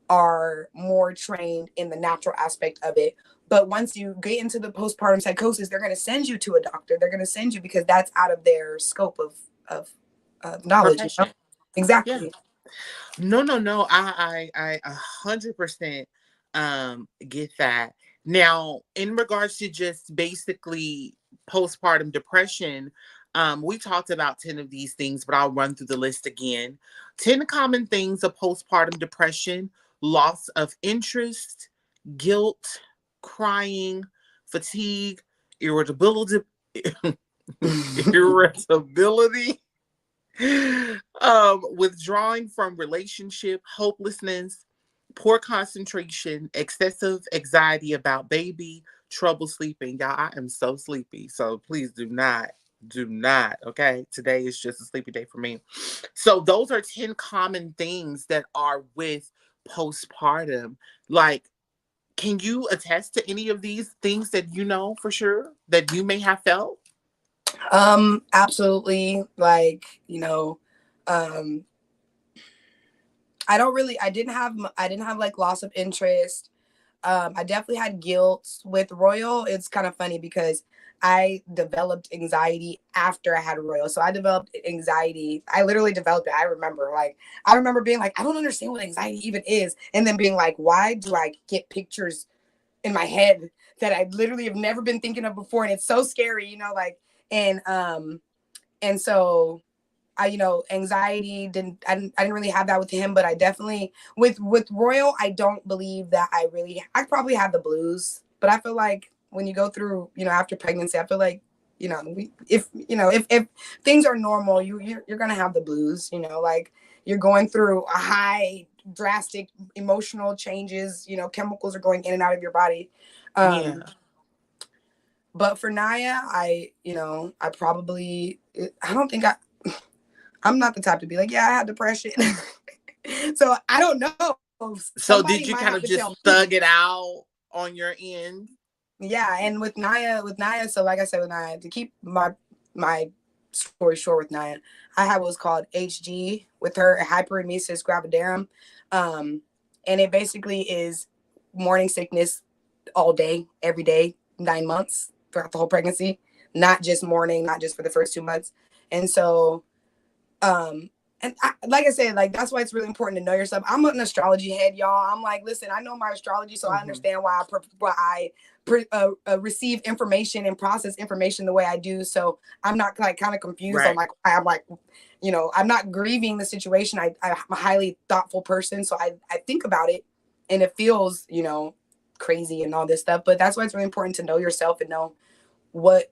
are more trained in the natural aspect of it. But once you get into the postpartum psychosis, they're going to send you to a doctor. They're going to send you because that's out of their scope of knowledge. You know? Exactly. Yeah. No. I 100% get that. Now, in regards to just basically postpartum depression, we talked about 10 of these things, but I'll run through the list again. 10 common things of postpartum depression: loss of interest, guilt, crying, fatigue, irritability, withdrawing from relationship, hopelessness, poor concentration, excessive anxiety about baby, trouble sleeping. Y'all, I am so sleepy, so please do not, okay? Today is just a sleepy day for me. So those are 10 common things that are with postpartum. Like, can you attest to any of these things that you know for sure that you may have felt? Absolutely. Like, you know, I didn't have like loss of interest. I definitely had guilt with Royal. It's kind of funny because I developed anxiety after I had Royal. So I developed anxiety. I literally developed it. I remember being like, I don't understand what anxiety even is. And then being like, why do I get pictures in my head that I literally have never been thinking of before. And it's so scary, you know, like, and so I, you know, anxiety I didn't really have that with him, but I definitely with Royal, I don't believe that I probably have the blues, but I feel like when you go through, you know, after pregnancy, I feel like, you know, if things are normal, you're going to have the blues, you know, like you're going through a high drastic emotional changes, you know, chemicals are going in and out of your body. But for Naya, I'm not the type to be like, yeah, I had depression. So I don't know. So did you kind of just thug it out on your end? Yeah, and with Naya, so like I said, with Naya, to keep my story short with Naya, I had what's called HG with her, hyperemesis gravidarum. And it basically is morning sickness all day, every day, 9 months throughout the whole pregnancy, not just morning, not just for the first 2 months. And so, like I said, like, that's why it's really important to know yourself. I'm an astrology head, y'all. I'm like, listen, I know my astrology, so I understand why I receive information and process information the way I do. So I'm not like kind of confused. Right. I'm like, you know, I'm not grieving the situation. I'm a highly thoughtful person. So I think about it, and it feels, you know, crazy and all this stuff. But that's why it's really important to know yourself and know what,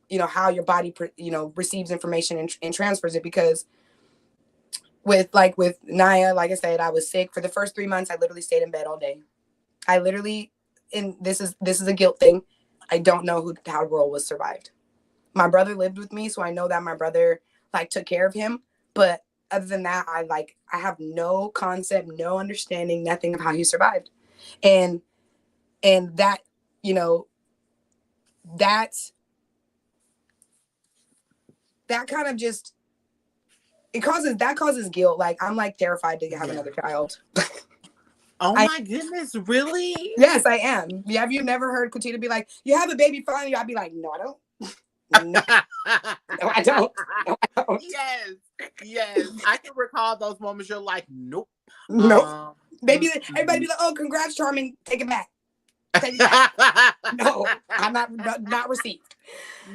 you know, how your body, you know, receives information and transfers it. Because with Naya, like I said, I was sick for the first 3 months. I literally stayed in bed all day. I literally, and this is a guilt thing, I don't know how Royal was survived. My brother lived with me, so I know that my brother like took care of him. But other than that, I have no concept, no understanding, nothing of how he survived. And that, you know, that kind of just, it causes guilt. Like, I'm like terrified to have another child. Oh my goodness, really? Yes, I am. Have you never heard Kuchita be like, you have a baby finally? I'd be like, no, I don't. No, I don't. No, I don't. Yes. I can recall those moments you're like, nope. Nope. Everybody be like, oh, congrats, Charming. Take it back. Take it back. No, I'm not received.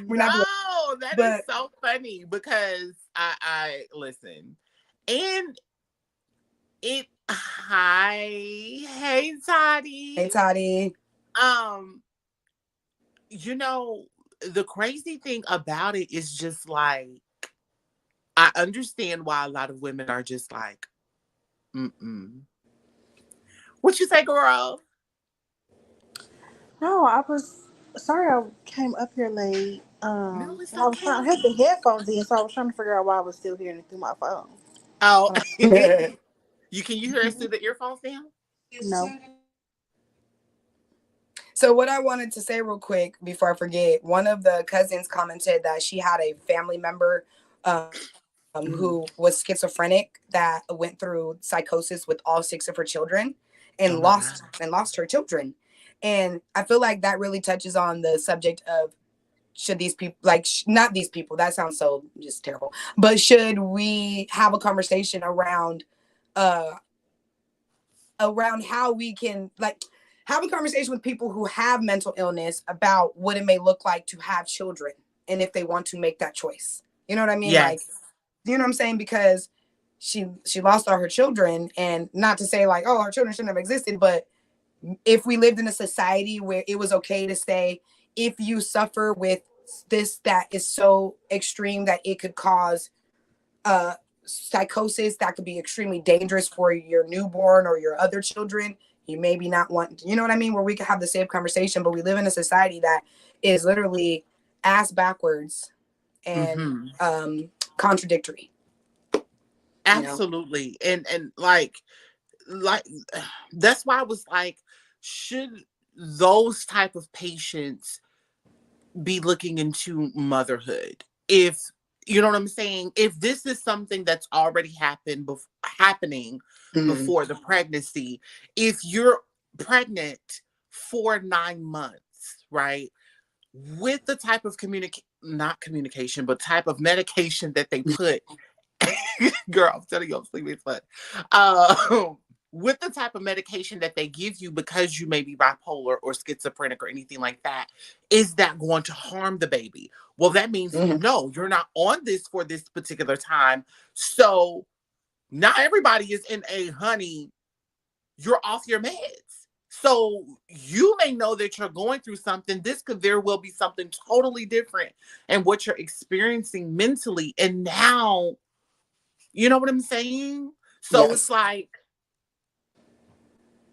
That is so funny because I listen. And hey Toddy. Hey Toddy. You know, the crazy thing about it is just like, I understand why a lot of women are just like, What you say, girl? No, I was sorry I came up here late. No, it's I was okay. I had the headphones in, so I was trying to figure out why I was still hearing it through my phone. Oh, can you hear us through the earphones now? No. So what I wanted to say real quick before I forget, one of the cousins commented that she had a family member who was schizophrenic that went through psychosis with all 6 of her children and lost her children. And I feel like that really touches on the subject of, should these people, like, not these people, that sounds so just terrible, but should we have a conversation around how we can, like, have a conversation with people who have mental illness about what it may look like to have children and if they want to make that choice. You know what I mean? Yes. Like, you know what I'm saying? Because she lost all her children, and not to say like, oh, her children shouldn't have existed, but if we lived in a society where it was okay to say, if you suffer with this that is so extreme that it could cause psychosis that could be extremely dangerous for your newborn or your other children, you maybe not want, you know what I mean, where we could have the same conversation. But we live in a society that is literally ass backwards and contradictory. Absolutely. You know? And like that's why I was like, should those type of patients be looking into motherhood? If you know what I'm saying, if this is something that's already happening before the pregnancy, if you're pregnant for 9 months, right, with the type of not communication, but type of medication that they put, girl, I'm telling you, I'm sleeping fun. with the type of medication that they give you because you may be bipolar or schizophrenic or anything like that, is that going to harm the baby? Well, that means, no, you're not on this for this particular time. So not everybody is in a honey, you're off your meds. So you may know that you're going through something. This could very well be something totally different and what you're experiencing mentally. And now, you know what I'm saying? So Yes. it's like,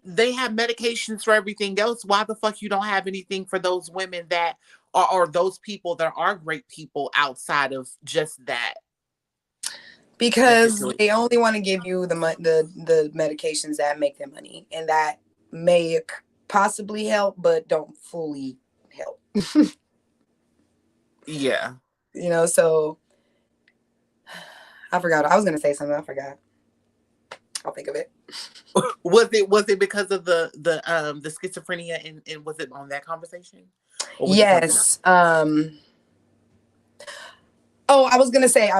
they have medications for everything else. Why the fuck you don't have anything for those women that are, or those people that are great people outside of just that? Because they only want to give you the medications that make them money and that may possibly help, but don't fully help. Yeah. You know, so I forgot. I was going to say something. I forgot. I'll think of it. Was it because of the schizophrenia and was it on that conversation? Yes. Oh, I was gonna say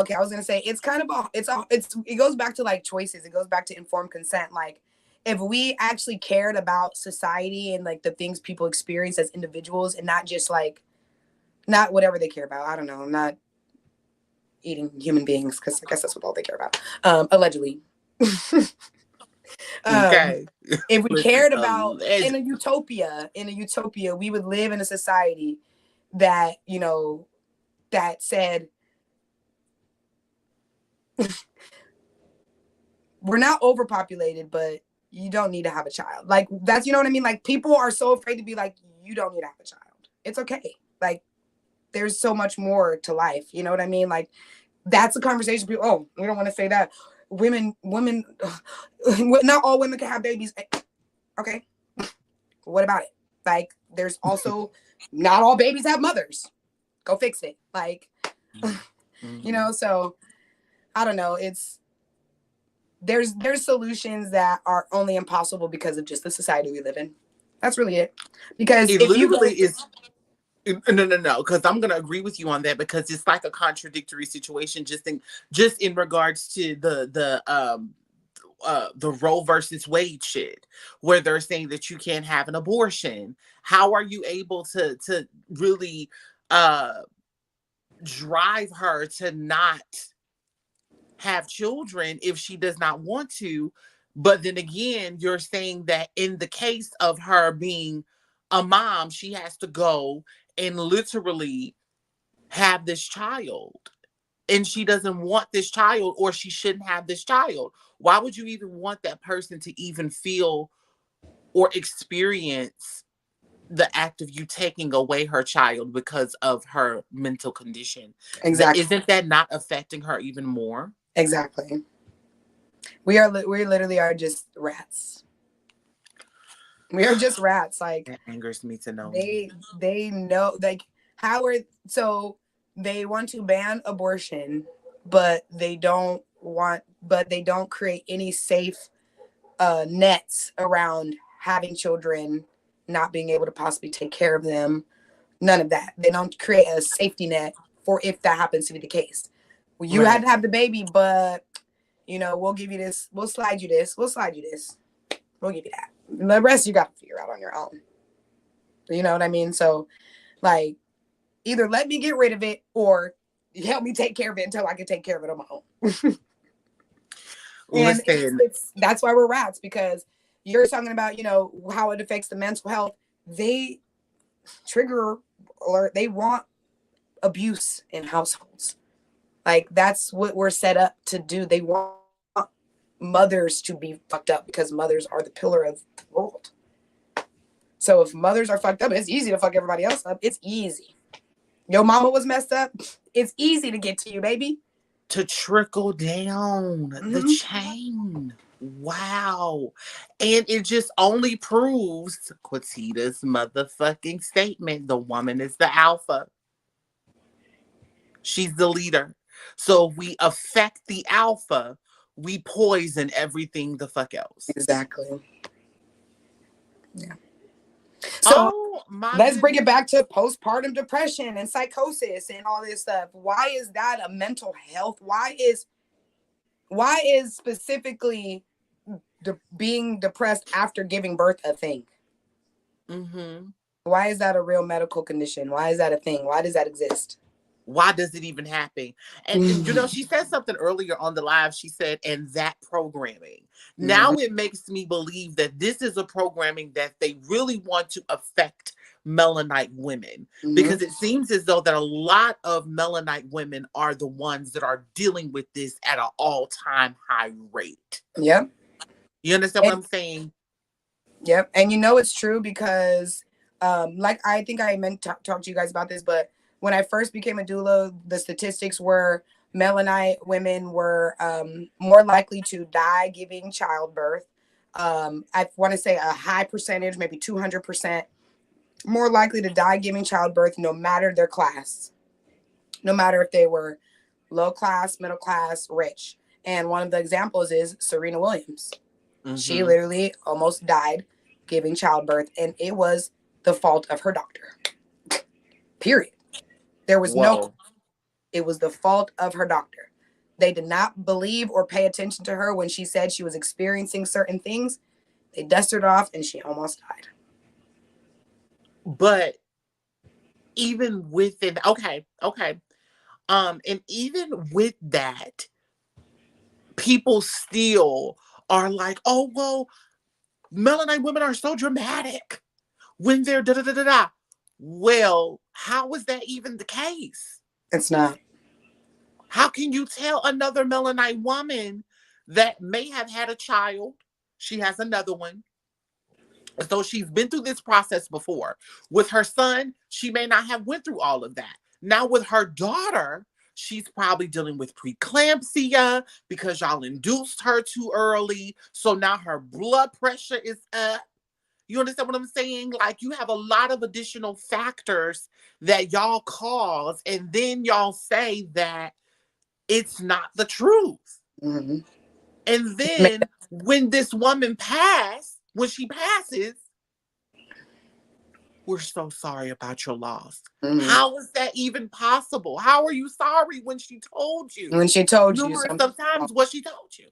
it's kind of it goes back to like choices. It goes back to informed consent. Like if we actually cared about society and like the things people experience as individuals and not just like not whatever they care about. I don't know, not eating human beings because I guess that's what all they care about. Allegedly. Okay. If we cared about in a utopia, we would live in a society that, you know, that said we're not overpopulated, but you don't need to have a child. Like that's, you know what I mean? Like people are so afraid to be like, you don't need to have a child. It's okay. Like there's so much more to life. You know what I mean? Like that's a conversation. People, oh, we don't want to say that. Women, not all women can have babies. Okay. What about it? Like there's also not all babies have mothers. Go fix it. Like, you know, so I don't know. There's solutions that are only impossible because of just the society we live in. That's really it. Because it if literally is. No, because I'm gonna agree with you on that because it's like a contradictory situation just in regards to the Roe versus Wade shit, where they're saying that you can't have an abortion. How are you able to really drive her to not have children if she does not want to? But then again, you're saying that in the case of her being a mom, she has to go and literally have this child. And she doesn't want this child, or she shouldn't have this child. Why would you even want that person to even feel or experience the act of you taking away her child because of her mental condition? Exactly. Isn't that not affecting her even more? Exactly. We literally are just rats. We are just rats. Like that angers me to know. They know, like Howard. So they want to ban abortion, but they don't create any safe nets around having children, not being able to possibly take care of them. None of that. They don't create a safety net for if that happens to be the case. Well, you had to have the baby, but you know, we'll give you this. We'll slide you this. We'll slide you this. We'll give you that. And the rest you got to figure out on your own. You know what I mean? So, like, either let me get rid of it or help me take care of it until I can take care of it on my own. And that's why we're rats, because you're talking about, you know, how it affects the mental health. They trigger alert. They want abuse in households. Like, that's what we're set up to do. They want mothers to be fucked up because mothers are the pillar of the world. So if mothers are fucked up, it's easy to fuck everybody else up. It's easy. Your mama was messed up. It's easy to get to you, baby. To trickle down the chain. Wow. And it just only proves Quatita's motherfucking statement. The woman is the alpha. She's the leader. So if we affect the alpha, we poison everything the fuck else. Exactly. Yeah. So let's bring it back to postpartum depression and psychosis and all this stuff. Why is that a mental health? Why is specifically being depressed after giving birth a thing? Mm-hmm. Why is that a real medical condition? Why is that a thing? Why does that exist? Why does it even happen? And you know, she said something earlier on the live. She said, and that programming. Now it makes me believe that this is a programming that they really want to affect Melanite women, because it seems as though that a lot of Melanite women are the ones that are dealing with this at an all-time high rate. Yep. You understand what I'm saying? Yep. And you know it's true because like I think I meant to talk to you guys about this, but when I first became a doula, the statistics were Melanite women were more likely to die giving childbirth. I want to say a high percentage, maybe 200%, more likely to die giving childbirth, no matter their class, no matter if they were low class, middle class, rich. And one of the examples is Serena Williams. She literally almost died giving childbirth, and it was the fault of her doctor. Period. There was it was the fault of her doctor. They did not believe or pay attention to her when she said she was experiencing certain things. They dusted her off and she almost died. But even within, okay. And even with that, people still are like, oh, well, Melanite women are so dramatic when they're da-da-da-da-da. Well, how is that even the case? It's not. How can you tell another Melanite woman that may have had a child, she has another one, so she's been through this process before. With her son, she may not have went through all of that. Now with her daughter, she's probably dealing with preeclampsia because y'all induced her too early. So now her blood pressure is up. You understand what I'm saying? Like, you have a lot of additional factors that y'all cause, and then y'all say that it's not the truth. And then when this woman when she passes, we're so sorry about your loss. How is that even possible? How are you sorry when she told you? When she told you. Numerous sometimes what she told you.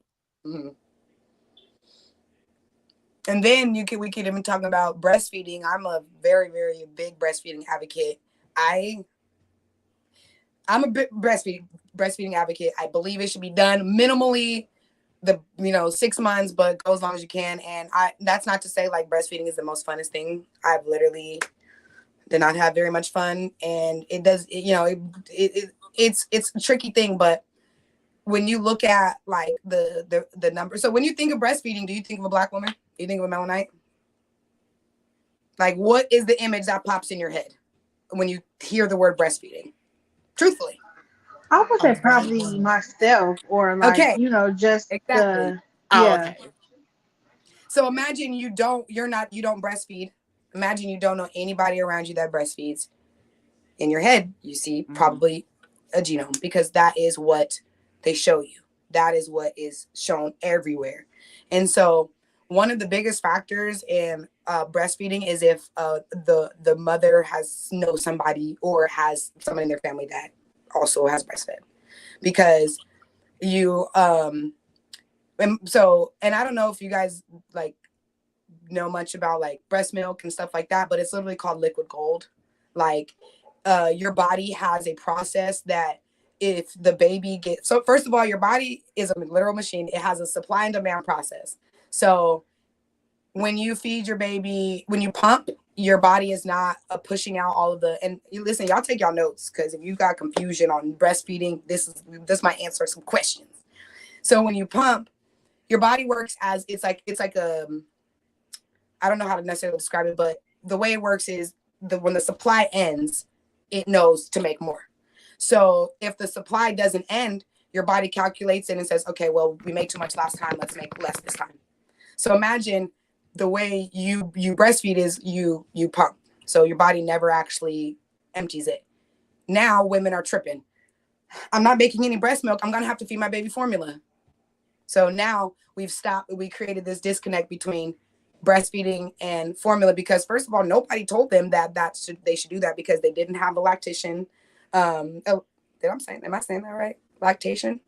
And then we could even talk about breastfeeding. I'm a very, very big breastfeeding advocate. I'm a big breastfeeding advocate. I believe it should be done minimally 6 months, but go as long as you can. And that's not to say like breastfeeding is the most funnest thing. I've literally did not have very much fun, and it does, it's a tricky thing. But when you look at like the number, so when you think of breastfeeding, do you think of a Black woman? Do you think of a Melanite? Like, what is the image that pops in your head when you hear the word breastfeeding? Truthfully. I would say probably myself, or like, just exactly. Yeah. Okay. So imagine you don't breastfeed. Imagine you don't know anybody around you that breastfeeds. In your head, you see probably a genome, because that is what they show you. That is what is shown everywhere. And so one of the biggest factors in breastfeeding is if the mother knows somebody or has someone in their family that also has breastfed, because you and I don't know if you guys like know much about like breast milk and stuff like that, but it's literally called liquid gold. Like your body has a process that if the baby so first of all, your body is a literal machine. It has a supply and demand process. So when you feed your baby, when you pump, your body is not pushing out all of and listen, y'all take y'all notes, because if you got confusion on breastfeeding, this might answer some questions. So when you pump, your body works as it's like I don't know how to necessarily describe it, but the way it works is when the supply ends, it knows to make more. So if the supply doesn't end, your body calculates it and says, okay, well, we made too much last time, let's make less this time. So imagine the way you breastfeed is you pump. So your body never actually empties it. Now women are tripping. I'm not making any breast milk. I'm going to have to feed my baby formula. So now we created this disconnect between breastfeeding and formula, because first of all, nobody told them they should do that, because they didn't have a lactation. Am I saying that right? Lactation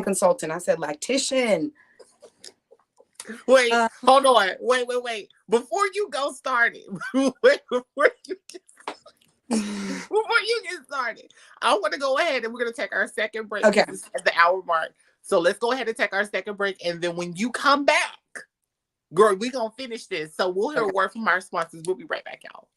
consultant. I said lactation. Wait, hold on. Wait. Before you go started, before you get started, I want to go ahead and we're going to take our second break. Okay. This is at the hour mark. So let's go ahead and take our second break. And then when you come back, girl, we're going to finish this. So we'll hear a word from our sponsors. We'll be right back, y'all.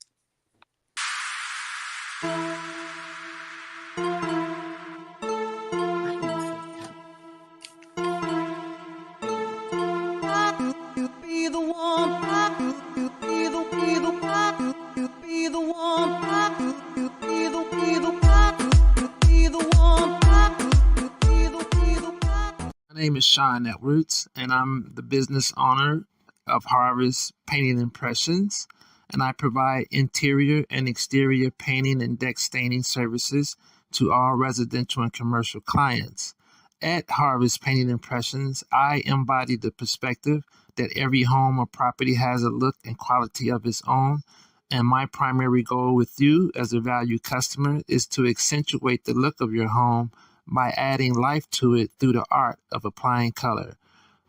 My name is Sean Edwards, and I'm the business owner of Harvest Painting Impressions, and I provide interior and exterior painting and deck staining services to all residential and commercial clients. At Harvest Painting Impressions, I embody the perspective that every home or property has a look and quality of its own, and my primary goal with you as a valued customer is to accentuate the look of your home by adding life to it through the art of applying color.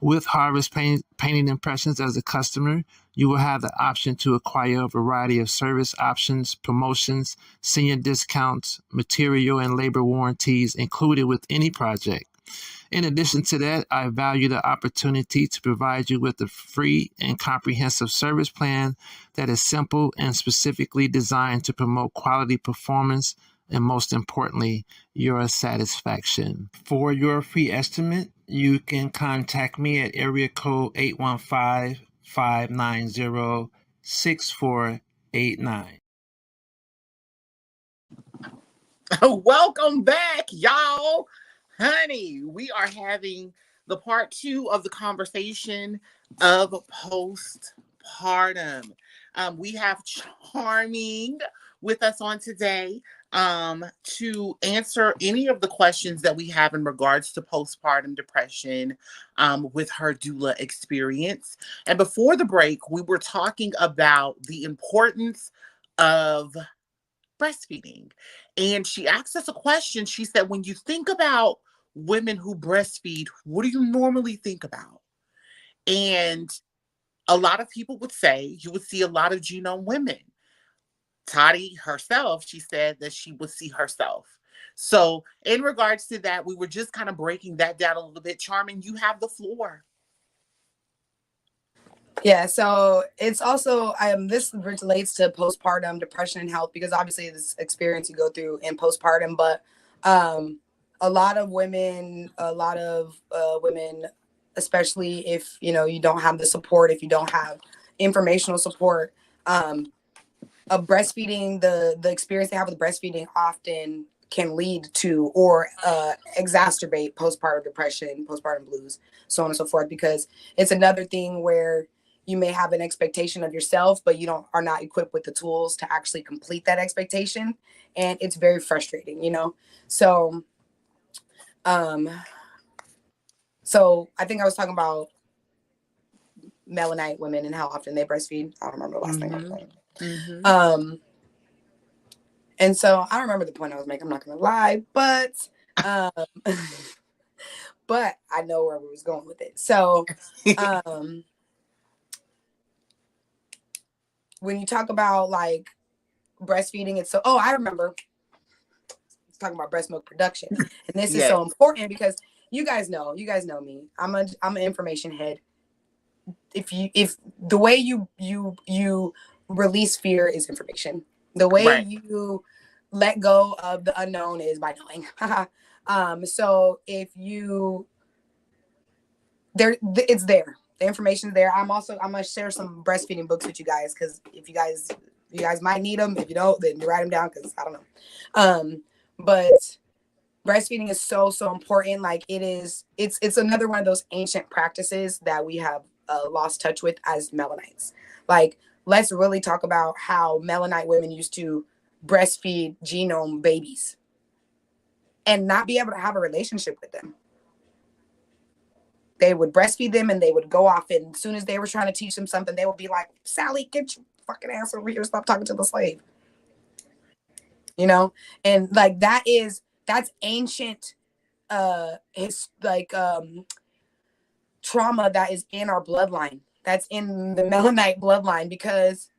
With Harvest Painting Impressions as a customer, you will have the option to acquire a variety of service options, promotions, senior discounts, material and labor warranties included with any project. In addition to that, I value the opportunity to provide you with a free and comprehensive service plan that is simple and specifically designed to promote quality performance and, most importantly, your satisfaction. For your free estimate, you can contact me at area code 815-590-6489. Welcome back, y'all. Honey, we are having the part 2 of the conversation of postpartum. We have Charming with us on today to answer any of the questions that we have in regards to postpartum depression with her doula experience. And before the break, we were talking about the importance of breastfeeding. And she asked us a question. She said, when you think about women who breastfeed, what do you normally think about? And a lot of people would say you would see a lot of genome women. Toddy herself, she said that she would see herself. So in regards to that, we were just kind of breaking that down a little bit. Charming, you have the floor. Yeah, so it's also this relates to postpartum depression and health, because obviously this experience you go through in postpartum, but a lot of women, especially if you don't have the support, if you don't have informational support, of breastfeeding, the experience they have with breastfeeding often can lead to or exacerbate postpartum depression, postpartum blues, so on and so forth, because it's another thing where you may have an expectation of yourself, but you are not equipped with the tools to actually complete that expectation. And it's very frustrating, So, so I think I was talking about melanite women and how often they breastfeed. I don't remember the last thing I was saying. Mm-hmm. And so I don't remember the point I was making, I'm not going to lie, but but I know where we was going with it. So, when you talk about like breastfeeding, it's I remember talking about breast milk production, and this is so important because you guys know me. I'm an information head. If the way you release fear is information, the way you let go of the unknown is by knowing. So if it's there. The information's there. I'm gonna share some breastfeeding books with you guys, because if you guys might need them. If you don't, then write them down, because I don't know. But breastfeeding is so important. Like it's another one of those ancient practices that we have lost touch with as Melanites. Like, let's really talk about how Melanite women used to breastfeed genome babies and not be able to have a relationship with them. They would breastfeed them and they would go off, and as soon as they were trying to teach them something, they would be like, Sally, get your fucking ass over here, stop talking to the slave. And like that's ancient trauma that is in our bloodline, that's in the Melanite bloodline, because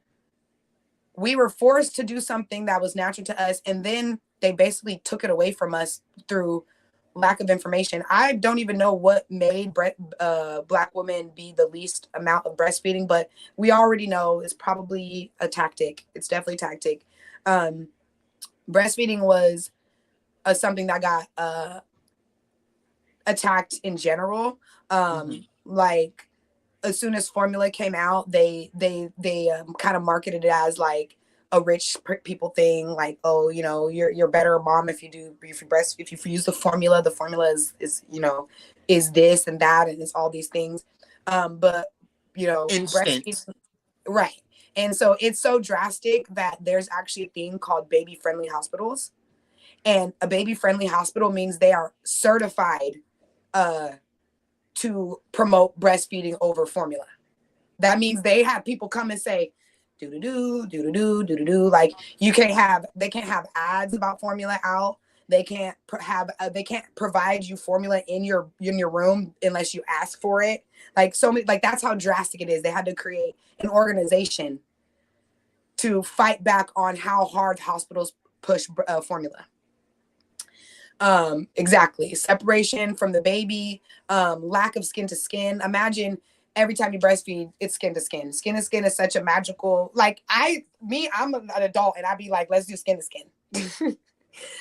we were forced to do something that was natural to us, and then they basically took it away from us through lack of information. I don't even know what made Black women be the least amount of breastfeeding, but we already know it's probably a tactic. It's definitely a tactic. Breastfeeding was something that got attacked in general. Like, as soon as formula came out, they kind of marketed it as like a rich people thing, like, oh, you know, you're better mom if you use the formula. The formula is you know, is this and that, and it's all these things. But you know, breastfeeding, right? And so it's so drastic that there's actually a thing called baby friendly hospitals, and a baby friendly hospital means they are certified to promote breastfeeding over formula. That means they have people come and say, do. Like, they can't have ads about formula out. They can't provide you formula in your room unless you ask for it. Like, so many, like, that's how drastic it is. They had to create an organization to fight back on how hard hospitals push formula. Exactly. Separation from the baby, lack of skin to skin. Imagine every time you breastfeed, it's skin to skin. Skin to skin is such a magical, like, I'm an adult and I'd be like, let's do skin to skin.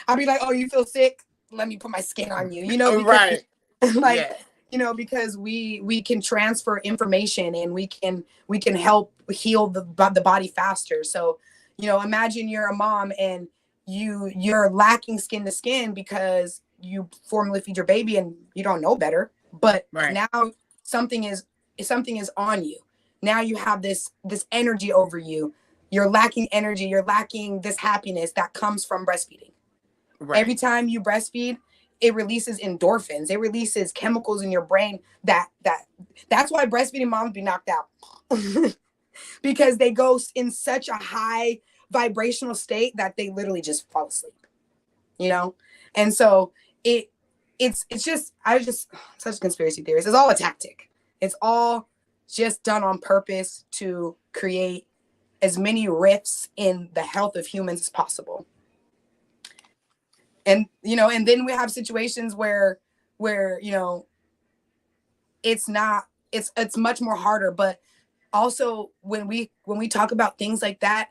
I'd be like, oh, you feel sick? Let me put my skin on you, you know? Because, right. Like, yeah. You know, because we can transfer information and we can help heal the body faster. So, you know, imagine you're a mom and you're lacking skin to skin because you formula feed your baby and you don't know better. But now something is on you. Now you have this energy over you. You're lacking energy. You're lacking this happiness that comes from breastfeeding. Right. Every time you breastfeed, it releases endorphins. It releases chemicals in your brain that's why breastfeeding moms be knocked out. Because they go in such a high vibrational state that they literally just fall asleep, you know? And so it's just such conspiracy theories. It's all a tactic. It's all just done on purpose to create as many rifts in the health of humans as possible. And, you know, and then we have situations where, you know, it's much more harder. But also when we talk about things like that,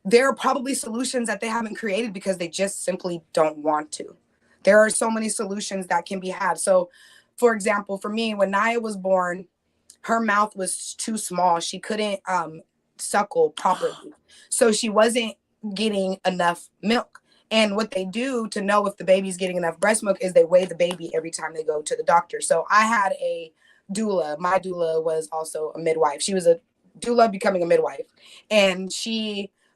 there are probably solutions that they haven't created because they just simply don't want to. There are so many solutions that can be had. So, for example, for me, when Naya was born, her mouth was too small. She couldn't suckle properly. So she wasn't getting enough milk. And what they do to know if the baby's getting enough breast milk is they weigh the baby every time they go to the doctor. So I had a doula. My doula was also a midwife. She was a doula becoming a midwife. And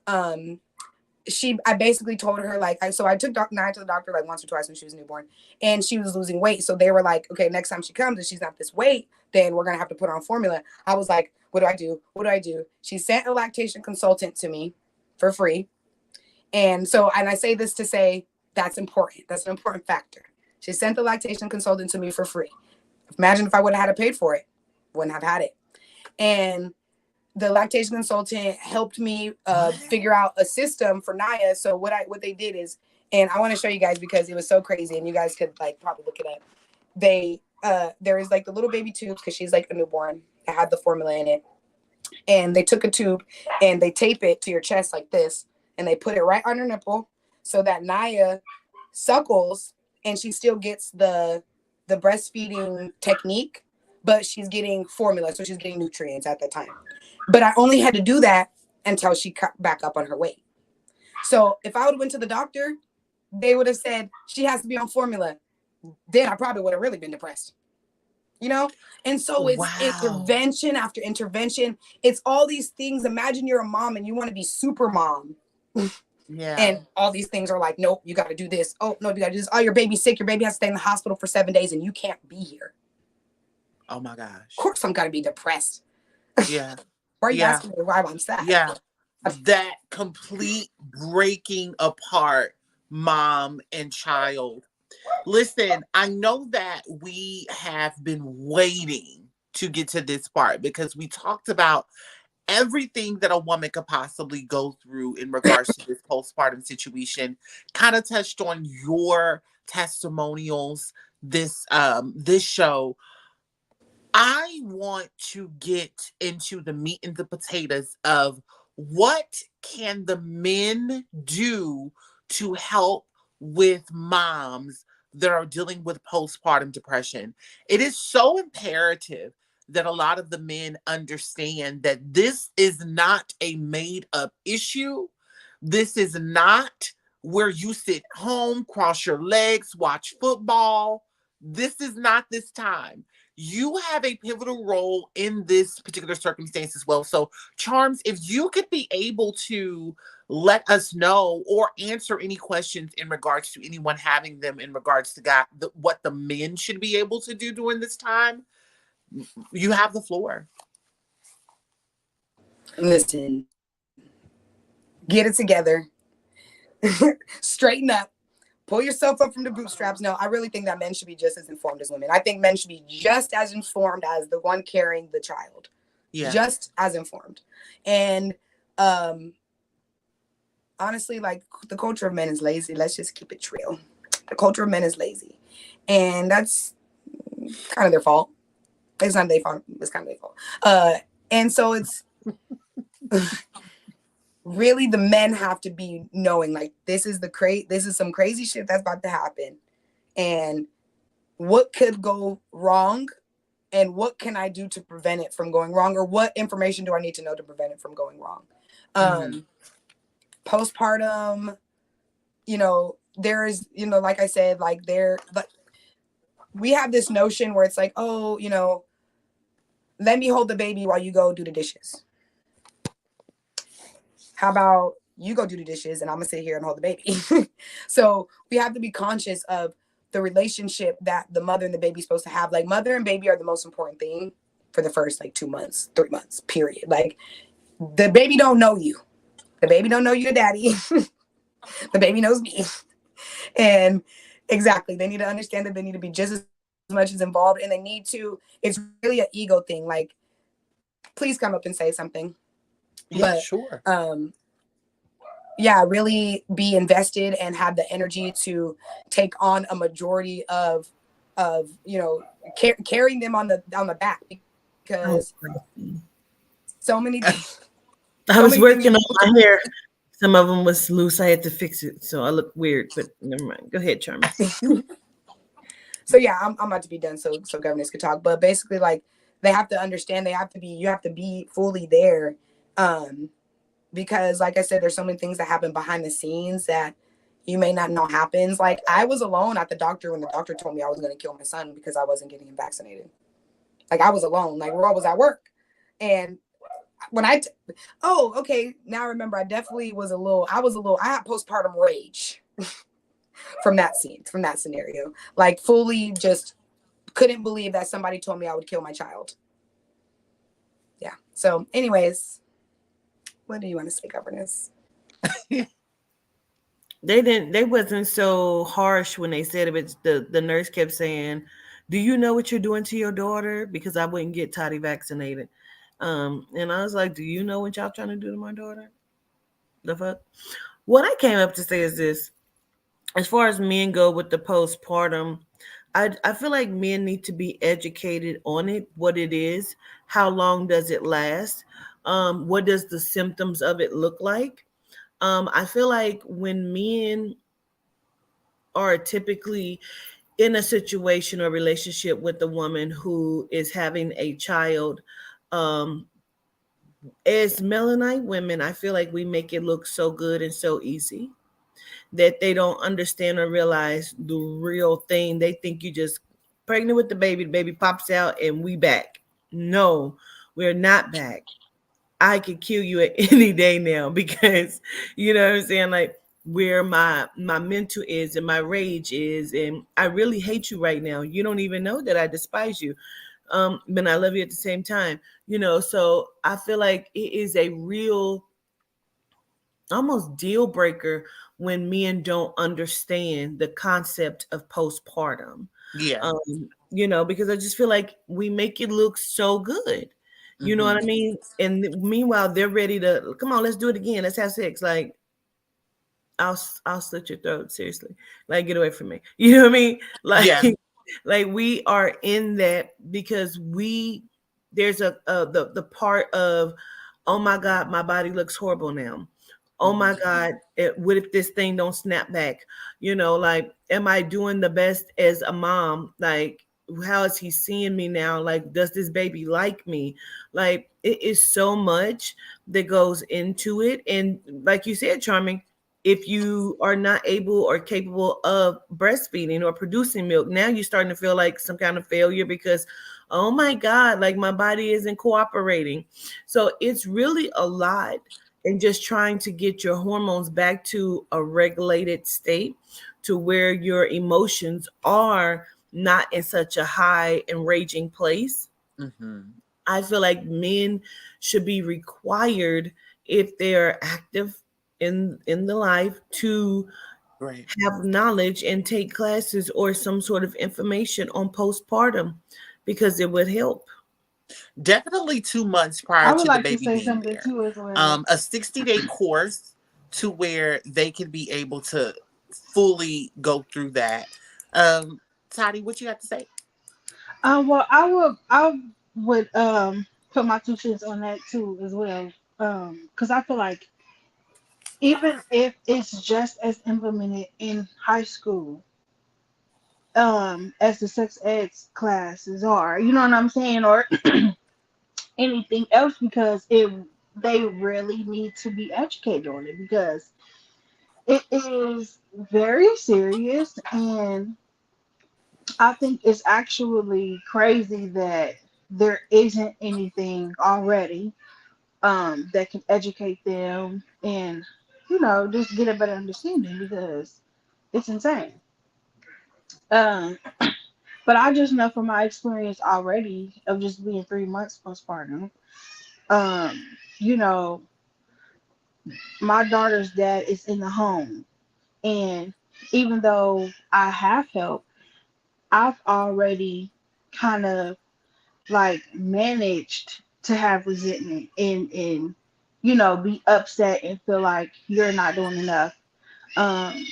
I basically told her, like, so I took Naya to the doctor like once or twice when she was newborn, and she was losing weight. So they were like, okay, next time she comes and she's not this weight, then we're going to have to put her on formula. I was like, what do I do? What do I do? She sent a lactation consultant to me for free. And I say this to say that's important. That's an important factor. She sent the lactation consultant to me for free. Imagine if I would have had to pay for it, wouldn't have had it. And the lactation consultant helped me figure out a system for Naya. So what they did is, and I want to show you guys because it was so crazy, and you guys could like probably look it up. There is like the little baby tubes because she's like a newborn. It had the formula in it, and they took a tube and they tape it to your chest like this. And they put it right on her nipple so that Naya suckles and she still gets the breastfeeding technique, but she's getting formula. So she's getting nutrients at that time. But I only had to do that until she cut back up on her weight. So if I would have went to the doctor, they would have said she has to be on formula. Then I probably would have really been depressed. You know? And so it's intervention after intervention. It's all these things. Imagine you're a mom and you want to be super mom. Yeah. And all these things are like, nope, you got to do this. Oh, no, you got to do this. Oh, your baby's sick. Your baby has to stay in the hospital for 7 days and you can't be here. Oh my gosh. Of course I'm going to be depressed. Yeah. Why are you asking me why I'm sad? Yeah. That complete breaking apart mom and child. Listen, I know that we have been waiting to get to this part because we talked about everything that a woman could possibly go through in regards to this postpartum situation. Kind of touched on your testimonials this show. I want to get into the meat and the potatoes of what can the men do to help with moms that are dealing with postpartum depression. It is so imperative that a lot of the men understand that this is not a made up issue. This is not where you sit home, cross your legs, watch football. This is not this time. You have a pivotal role in this particular circumstance as well. So, Charms, if you could be able to let us know or answer any questions in regards to anyone having them in regards to what the men should be able to do during this time, you have the floor. Listen, get it together, straighten up, pull yourself up from the bootstraps. No, I really think that men should be just as informed as women. I think men should be just as informed as the one carrying the child. Yeah. Just as informed. And honestly, like, the culture of men is lazy. Let's just keep it real. The culture of men is lazy. And that's kind of their fault. It's not their fault. It's kind of their fault. And so it's really the men have to be knowing, like, this is some crazy shit that's about to happen. And what could go wrong? And what can I do to prevent it from going wrong? Or what information do I need to know to prevent it from going wrong? Postpartum, there's, like I said, like, we have this notion where it's like, oh, let me hold the baby while you go do the dishes. How about you go do the dishes and I'm gonna sit here and hold the baby? So we have to be conscious of the relationship that the mother and the baby is supposed to have. Like, mother and baby are the most important thing for the first, like, 2 months, 3 months, period. Like, the baby don't know you. The baby don't know your daddy. The baby knows me. And exactly, they need to understand that they need to be just as much as involved, and it's really an ego thing. Like, please come up and say something. Yeah, but, sure. Really be invested and have the energy to take on a majority of carrying them on the back, because so many. I was working on my hair. Some of them was loose. I had to fix it, so I look weird. But never mind. Go ahead, Charmy. So yeah, I'm about to be done, so governors could talk. But basically, like, they have to understand. You have to be fully there, because, like I said, there's so many things that happen behind the scenes that you may not know happens. Like, I was alone at the doctor when the doctor told me I was going to kill my son because I wasn't getting him vaccinated. Like, I was alone. Like, Roy was at work, and when okay, now I remember, I definitely was I had postpartum rage from that scenario. Like, fully just couldn't believe that somebody told me I would kill my child. Yeah. So anyways, what do you want to say, governess? They wasn't so harsh when they said it, but the nurse kept saying, do you know what you're doing to your daughter? Because I wouldn't get Toddy vaccinated. And I was like, do you know what y'all trying to do to my daughter? The fuck? What I came up to say is this. As far as men go with the postpartum, I feel like men need to be educated on it, what it is, how long does it last, what does the symptoms of it look like. I feel like when men are typically in a situation or relationship with a woman who is having a child, as melanite women, I feel like we make it look so good and so easy that they don't understand or realize the real thing. They think you just pregnant with the baby pops out and we back. No, we're not back. I could kill you at any day now, because you know what I'm saying? Like, where my mental is and my rage is, and I really hate you right now. You don't even know that I despise you. But I love you at the same time, so I feel like it is a real almost deal breaker when men don't understand the concept of postpartum. Yeah. because I just feel like we make it look so good. You know what I mean? And meanwhile, they're ready to come on. Let's do it again. Let's have sex. Like, I'll slit your throat. Seriously, like, get away from me. You know what I mean? Like, Yeah. like we are in that because there's the part of, oh my God, my body looks horrible now. Oh my God, what if this thing don't snap back? Like, am I doing the best as a mom? Like, how is he seeing me now? Like, does this baby like me? Like, it is so much that goes into it. And like you said, Charming, if you are not able or capable of breastfeeding or producing milk, now you're starting to feel like some kind of failure because, oh my God, like my body isn't cooperating. So it's really a lot. And just trying to get your hormones back to a regulated state to where your emotions are not in such a high and raging place. I feel like men should be required, if they're active in the life, to have knowledge and take classes or some sort of information on postpartum, because it would help. Definitely 2 months prior I would to the like to baby say being something there. too as well. A 60-day course to where they can be able to fully go through that. Toddy, what you got to say? Well, I would put my 2 cents on that too as well. Because I feel like even if it's just as implemented in high school, as the sex ed classes are, you know what I'm saying, or anything else, because they really need to be educated on it because it is very serious, and I think it's actually crazy that there isn't anything already that can educate them and just get a better understanding because it's insane. Um, but I just know from my experience already of just being 3 months postpartum, um, you know, my daughter's dad is in the home, and even though I have help, I've already kind of like managed to have resentment and be upset and feel like you're not doing enough. Um,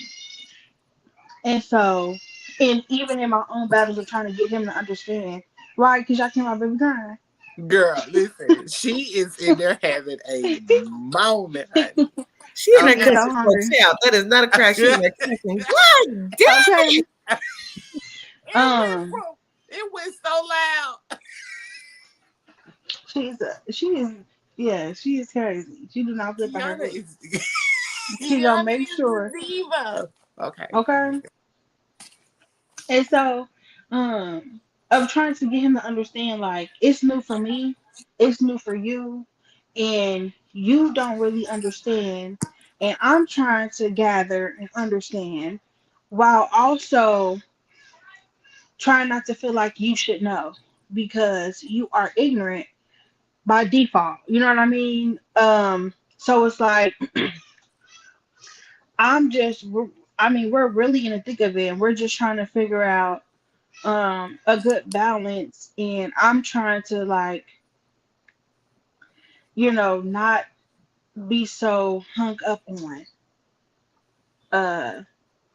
and so, and even in my own battles of trying to get him to understand, right? Because y'all came my baby crying. Girl, listen, she is in there having a moment, honey. She in there He's Okay. so cussing hungry. folks out. That is not a crack. She in there cussing. God damn Okay. it Um, it went so loud. she is, yeah, she is crazy. She do not play by her Kiana lips. is She gonna Kiana make is a sure. diva. Okay. Okay. And so, of trying to get him to understand, like, it's new for me, it's new for you, and you don't really understand. And I'm trying to gather and understand while also trying not to feel like you should know because you are ignorant by default. You know what I mean? So it's like, I'm just, I mean, we're really in the thick of it, and we're just trying to figure out a good balance, and I'm trying to, like, not be so hung up on uh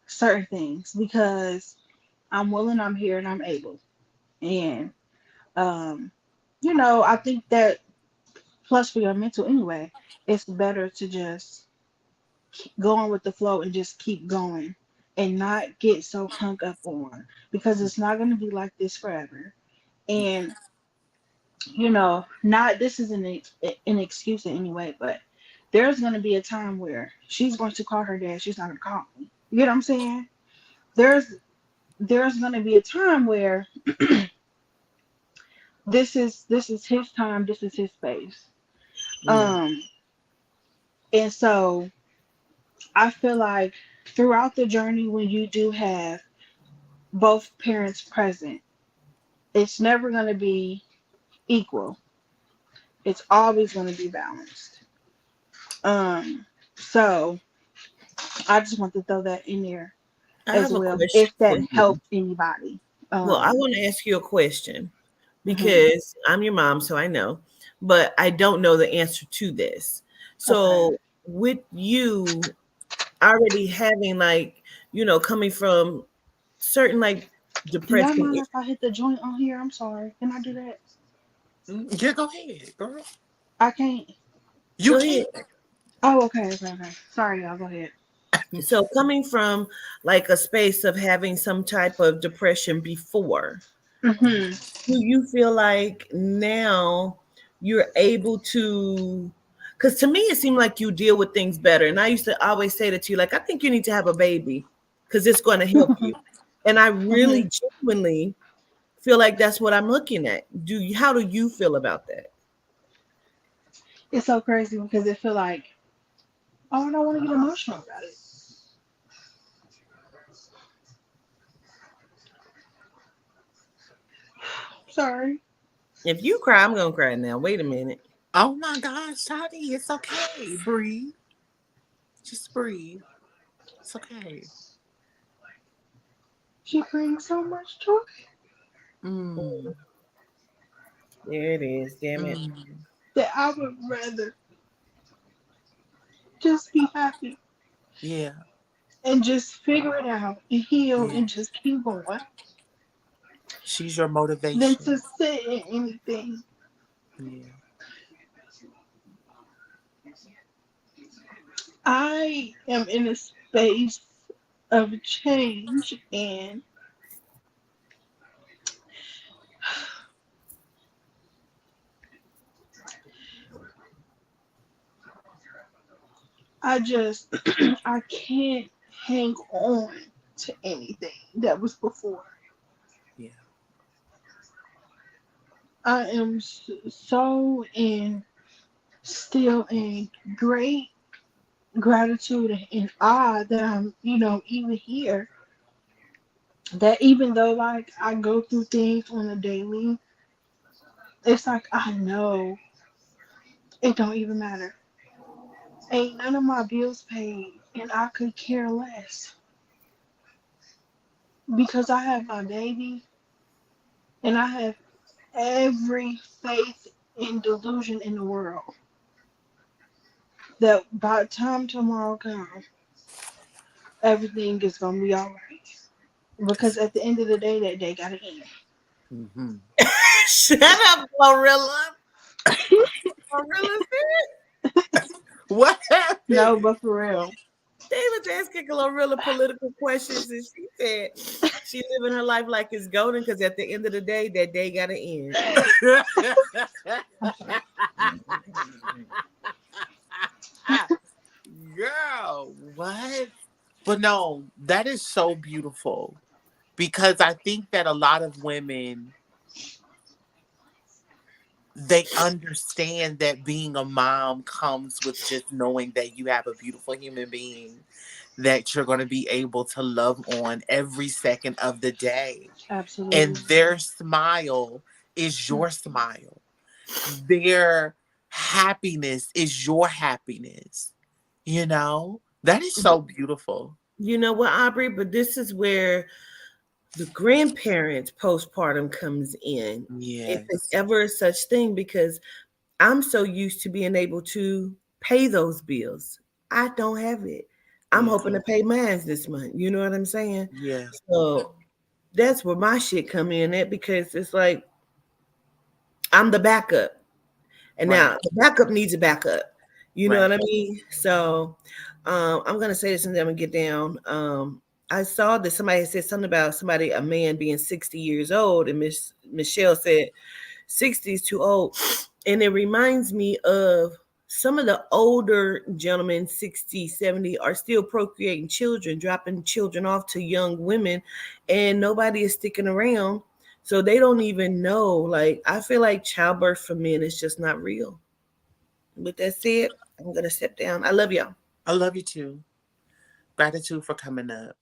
certain things because I'm willing, I'm here, and I'm able. And um I think that, plus for your mental anyway, it's better to just keep going with the flow and just keep going and not get so hung up on, because it's not going to be like this forever. And not, this isn't an excuse in any way, but there's going to be a time where she's going to call her dad. She's not going to call me. You know what I'm saying? There's going to be a time where this is his time. This is his space. Yeah. Um, and so I feel like throughout the journey, when you do have both parents present, it's never going to be equal. It's always going to be balanced. So I just want to throw that in there I as have a well, question if for that you. helped anybody. Well, I Um, want to ask you a question mhm. because I'm your mom, so I know, but I don't know the answer to this. Okay. So, with you already having like, coming from certain like Do y'all depression. mind if I hit the joint on here? I'm sorry. Can I do that? Yeah, go ahead, girl. I can't. You Go can. ahead. Oh, okay, okay, okay. Sorry, y'all. Go ahead. So, coming from like a space of having some type of depression before, Hmm. do you feel like now you're able to, because to me it seemed like you deal with things better, and I used to always say that to you, like, I think you need to have a baby because it's going to help you, and I Hmm. really genuinely feel like that's what I'm looking at. How do you feel about that? It's so crazy because it feel like, oh, I don't want to get emotional about it. Sorry. If you cry, I'm gonna cry now. Wait a minute. Oh my gosh, Tati, it's okay. Breathe. Just breathe. It's okay. She brings so much joy Mm, There it is. Damn it. mm. that I would rather just be happy Yeah, and just figure it out and heal yeah. and just keep going She's your than to motivation. sit in anything. Yeah. I am in a space of change and I just I can't hang on to anything that was before. Yeah. I am so in still in great gratitude and awe that I'm, even here. That even though like I go through things on a daily, it's like I know it don't even matter. Ain't none of my bills paid, and I could care less because I have my baby, and I have every faith and delusion in the world that by the time tomorrow comes, everything is gonna be all right. Because at the end of the day, that day gotta end. Mm-hmm. Shut up, Glorilla. Glorilla said. What No, happened? but for real. They was asking Glorilla political questions, and she said she living her life like it's golden because at the end of the day, that day got to end. I'm sorry. Girl, what? But no, that is so beautiful because I think that a lot of women they understand that being a mom comes with just knowing that you have a beautiful human being that you're going to be able to love on every second of the day. And Absolutely. their smile is your smile. Their happiness is your happiness. You know? That is so beautiful. You know what, Aubrey? But this is where the grandparents postpartum comes in, if it's Yes. ever such thing, because I'm so used to being able to pay those bills. I don't have it. I'm Yeah. hoping to pay mine this month. You know what I'm saying? Yeah. So that's where my shit come in at, because it's like I'm the backup. And Right. now the backup needs a backup. You know Right. what I mean? So I'm gonna say this and then I'm gonna get down. I saw that somebody said something about a man being 60 years old, and Michelle said 60 is too old. And it reminds me of some of the older gentlemen, 60, 70, are still procreating children, dropping children off to young women, and nobody is sticking around. So they don't even know. Like, I feel like childbirth for men is just not real. With that said, I'm going to step down. I love y'all. I love you too. Gratitude for coming up.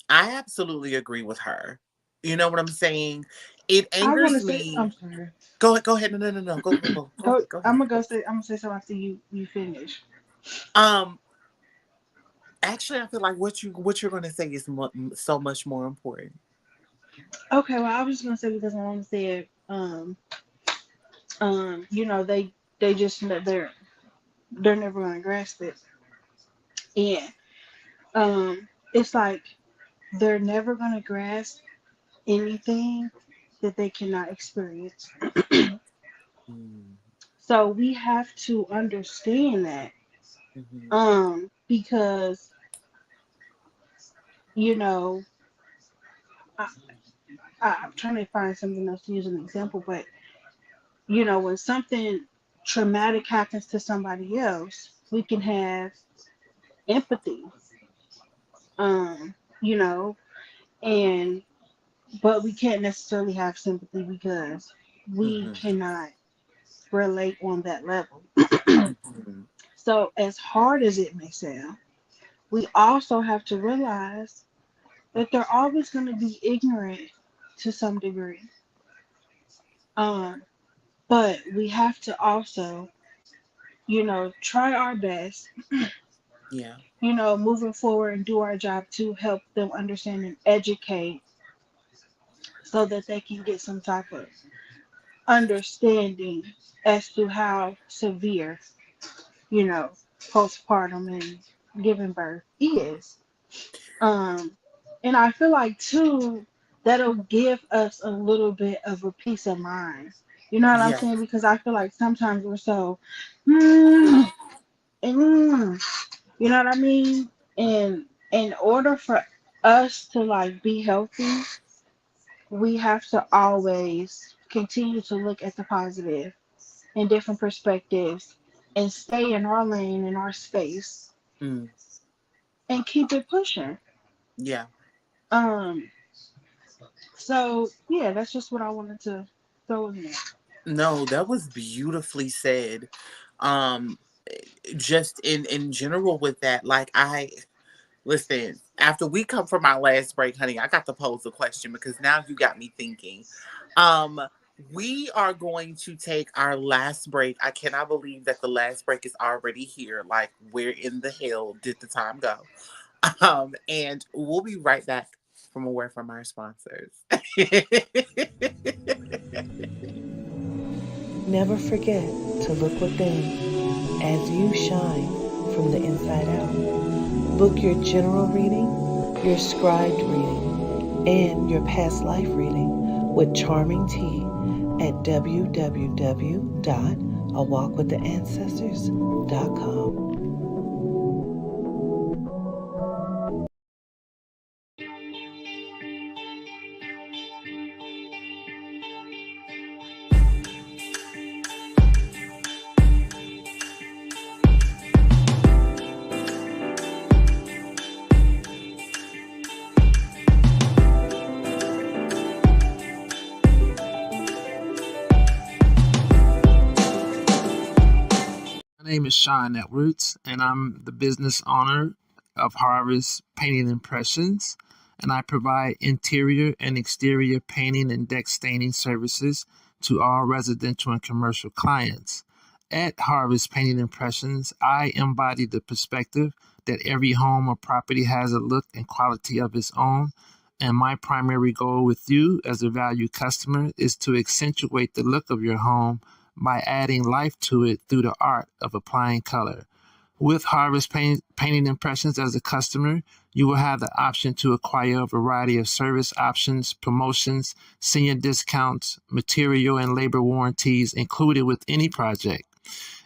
I absolutely agree with her. You know what I'm saying? It I want to angers say, me. I'm sorry. Go ahead. No. Go Go. ahead. Go I'm ahead. gonna go say. I'm gonna say something after you finish. Um, actually, I feel like what you're gonna say is so much more important. Okay, well, I was just gonna say because my mom said, you know, they just they're never gonna grasp it, and it's like they're never gonna grasp anything that they cannot experience. Mm, So we have to understand that, mhm, because you know, I, I'm trying to find something else to use as an example, but you know, when something traumatic happens to somebody else, we can have empathy, you know, and but we can't necessarily have sympathy because we mhm, cannot relate on that level. mhm. So, as hard as it may sound, we also have to realize that they're always going to be ignorant to some degree. Um, but we have to also, you know, try our best, Yeah, you know, moving forward and do our job to help them understand and educate so that they can get some type of understanding as to how severe, you know, postpartum and giving birth is. Um, and I feel like too that'll give us a little bit of a peace of mind. You know what I'm yeah, saying? Because I feel like sometimes we're so, mm, you know what I mean? And in order for us to like be healthy, we have to always continue to look at the positive and different perspectives and stay in our lane, in our space, mm, and keep it pushing. yeah. Um, so yeah, that's just what I wanted to throw in there. No, that was beautifully said. Um, just in general with that, like I listen, after we come from our last break, honey, I got to pose a question because now you got me thinking. Um, we are going to take our last break. I cannot believe that the last break is already here. Like, where in the hell did the time go? And we'll be right back from a word from our sponsors. Never forget to look within as you shine from the inside out. Book your general reading, your scribed reading, and your past life reading with Charming T at www.awalkwiththeancestors.com. My name is Sean Edwards, and I'm the business owner of Harvest Painting Impressions, and I provide interior and exterior painting and deck staining services to all residential and commercial clients. At Harvest Painting Impressions, I embody the perspective that every home or property has a look and quality of its own, and my primary goal with you as a valued customer is to accentuate the look of your home by adding life to it through the art of applying color. With Painting Impressions as a customer, you will have the option to acquire a variety of service options, promotions, senior discounts, material and labor warranties included with any project.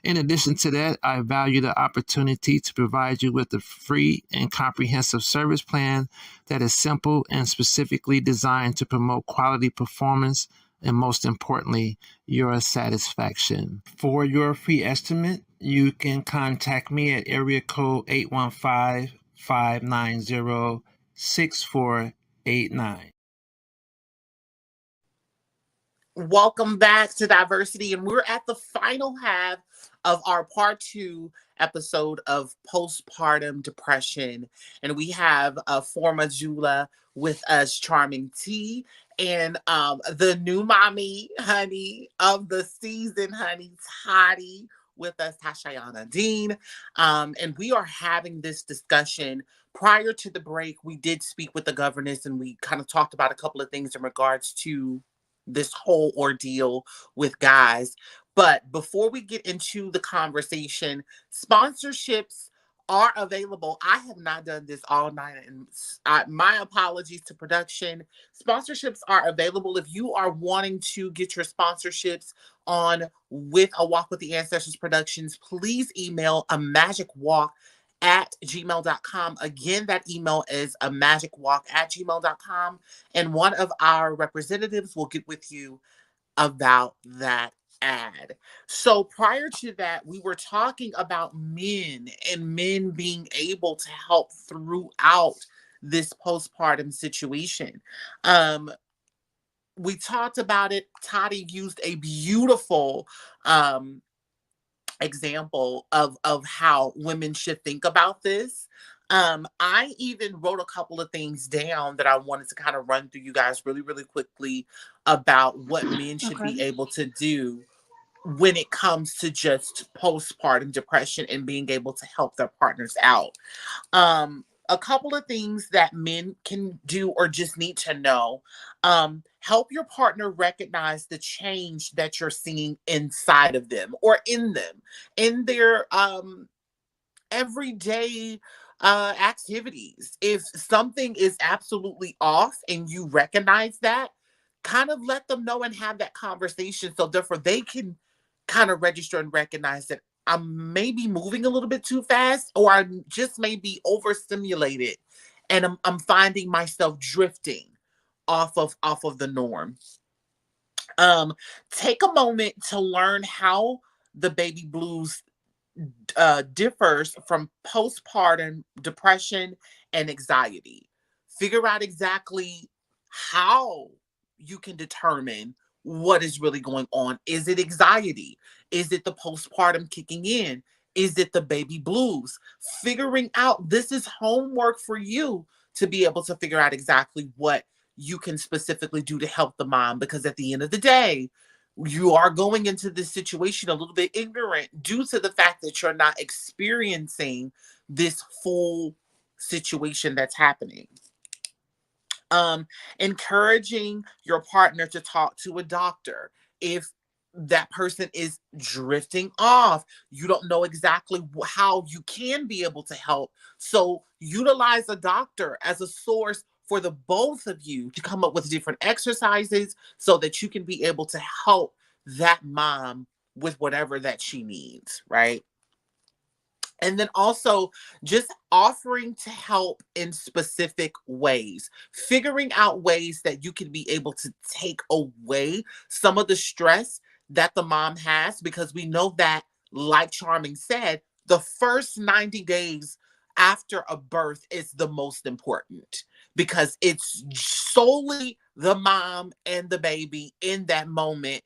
In addition to that, I value the opportunity to provide you with a free and comprehensive service plan that is simple and specifically designed to promote quality performance and, most importantly, your satisfaction. For your free estimate, you can contact me at area code 815-590-6489. Welcome back to Diversity, and we're at the final half of our part two episode of postpartum depression. And we have a former Jula with us, Charming T, and the new mommy, honey, of the season, honey, Toddy. with us, Tashayana Dean. And we are having this discussion. Prior to the break, we did speak with the governess and we kind of talked about a couple of things in regards to this whole ordeal with guys. But before we get into the conversation, sponsorships are available. I have not done this all night, and my apologies to production. Sponsorships are available if you are wanting to get your sponsorships on with A Walk with the Ancestors Productions. Please email a magicwalk@gmail.com. Again, that email is a magicwalk@gmail.com, and one of our representatives will get with you about that ad. So prior to that, we were talking about men and men being able to help throughout this postpartum situation. We talked about it. Toddy used a beautiful example of how women should think about this. I even wrote a couple of things down that I wanted to kind of run through you guys really, really quickly about what men should be able to do when it comes to just postpartum depression and being able to help their partners out. A couple of things that men can do or just need to know. Help your partner recognize the change that you're seeing inside of them or in them, in their everyday activities. If something is absolutely off and you recognize that, kind of let them know and have that conversation so therefore they can kind of register and recognize that I'm maybe moving a little bit too fast, or I just may be overstimulated and I'm finding myself drifting off of the norm. Take a moment to learn how the baby blues differs from postpartum depression and anxiety. Figure out exactly how you can determine what is really going on. Is it anxiety? Is it the postpartum kicking in? Is it the baby blues? Figuring out, this is homework for you to be able to figure out exactly what you can specifically do to help the mom, because at the end of the day, you are going into this situation a little bit ignorant due to the fact that you're not experiencing this full situation that's happening. Encouraging your partner to talk to a doctor if that person is drifting off. You don't know exactly how you can be able to help. So utilize a doctor as a source for the both of you to come up with different exercises so that you can be able to help that mom with whatever that she needs, right? And then also just offering to help in specific ways, figuring out ways that you can be able to take away some of the stress that the mom has, because we know that, like Charming said, the first 90 days after a birth is the most important because it's solely the mom and the baby in that moment,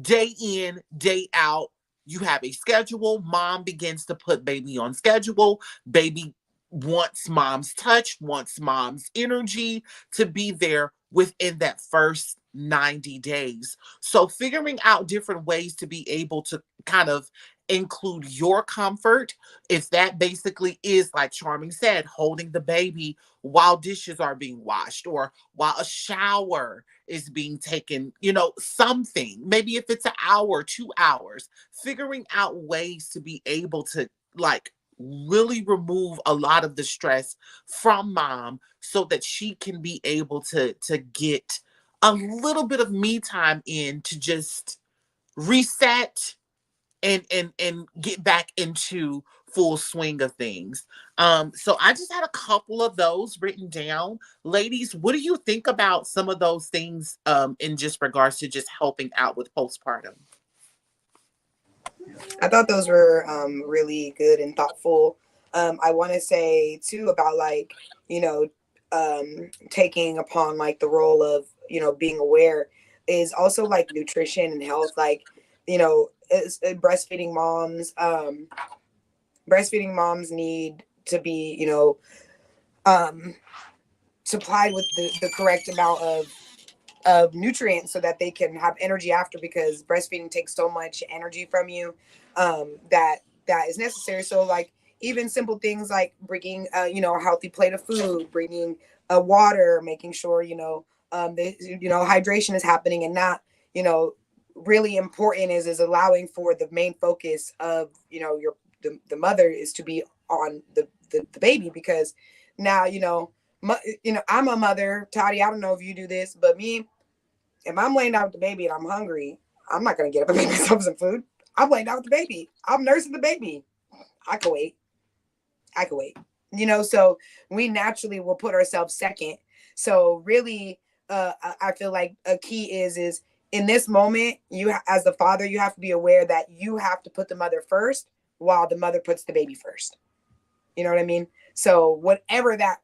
day in, day out. You have a schedule. Mom begins to put baby on schedule. Baby wants mom's touch, wants mom's energy to be there within that first 90 days. So figuring out different ways to be able to kind of include your comfort, if that basically is, like Charming said, holding the baby while dishes are being washed or while a shower is being taken, something, maybe if it's an hour, 2 hours, figuring out ways to be able to like really remove a lot of the stress from mom so that she can be able to get a little bit of me time in to just reset and get back into full swing of things. So I just had a couple of those written down. Ladies, what do you think about some of those things in just regards to just helping out with postpartum? I thought those were really good and thoughtful. I want to say too about taking upon like the role of being aware is also like nutrition and health. Like as breastfeeding moms need to be supplied with the correct amount of of nutrients so that they can have energy after, because breastfeeding takes so much energy from you, that is necessary. So like even simple things like bringing a healthy plate of food, bringing water, making sure hydration is happening, and not really important is allowing for the main focus of the mother is to be on the baby, because now I'm a mother. Toddy, I don't know if you do this, but me, if I'm laying down with the baby and I'm hungry, I'm not gonna get up and make myself some food. I'm laying down with the baby. I'm nursing the baby. I can wait. So we naturally will put ourselves second. So really, I feel like a key is in this moment, as the father, you have to be aware that you have to put the mother first while the mother puts the baby first. You know what I mean? So whatever that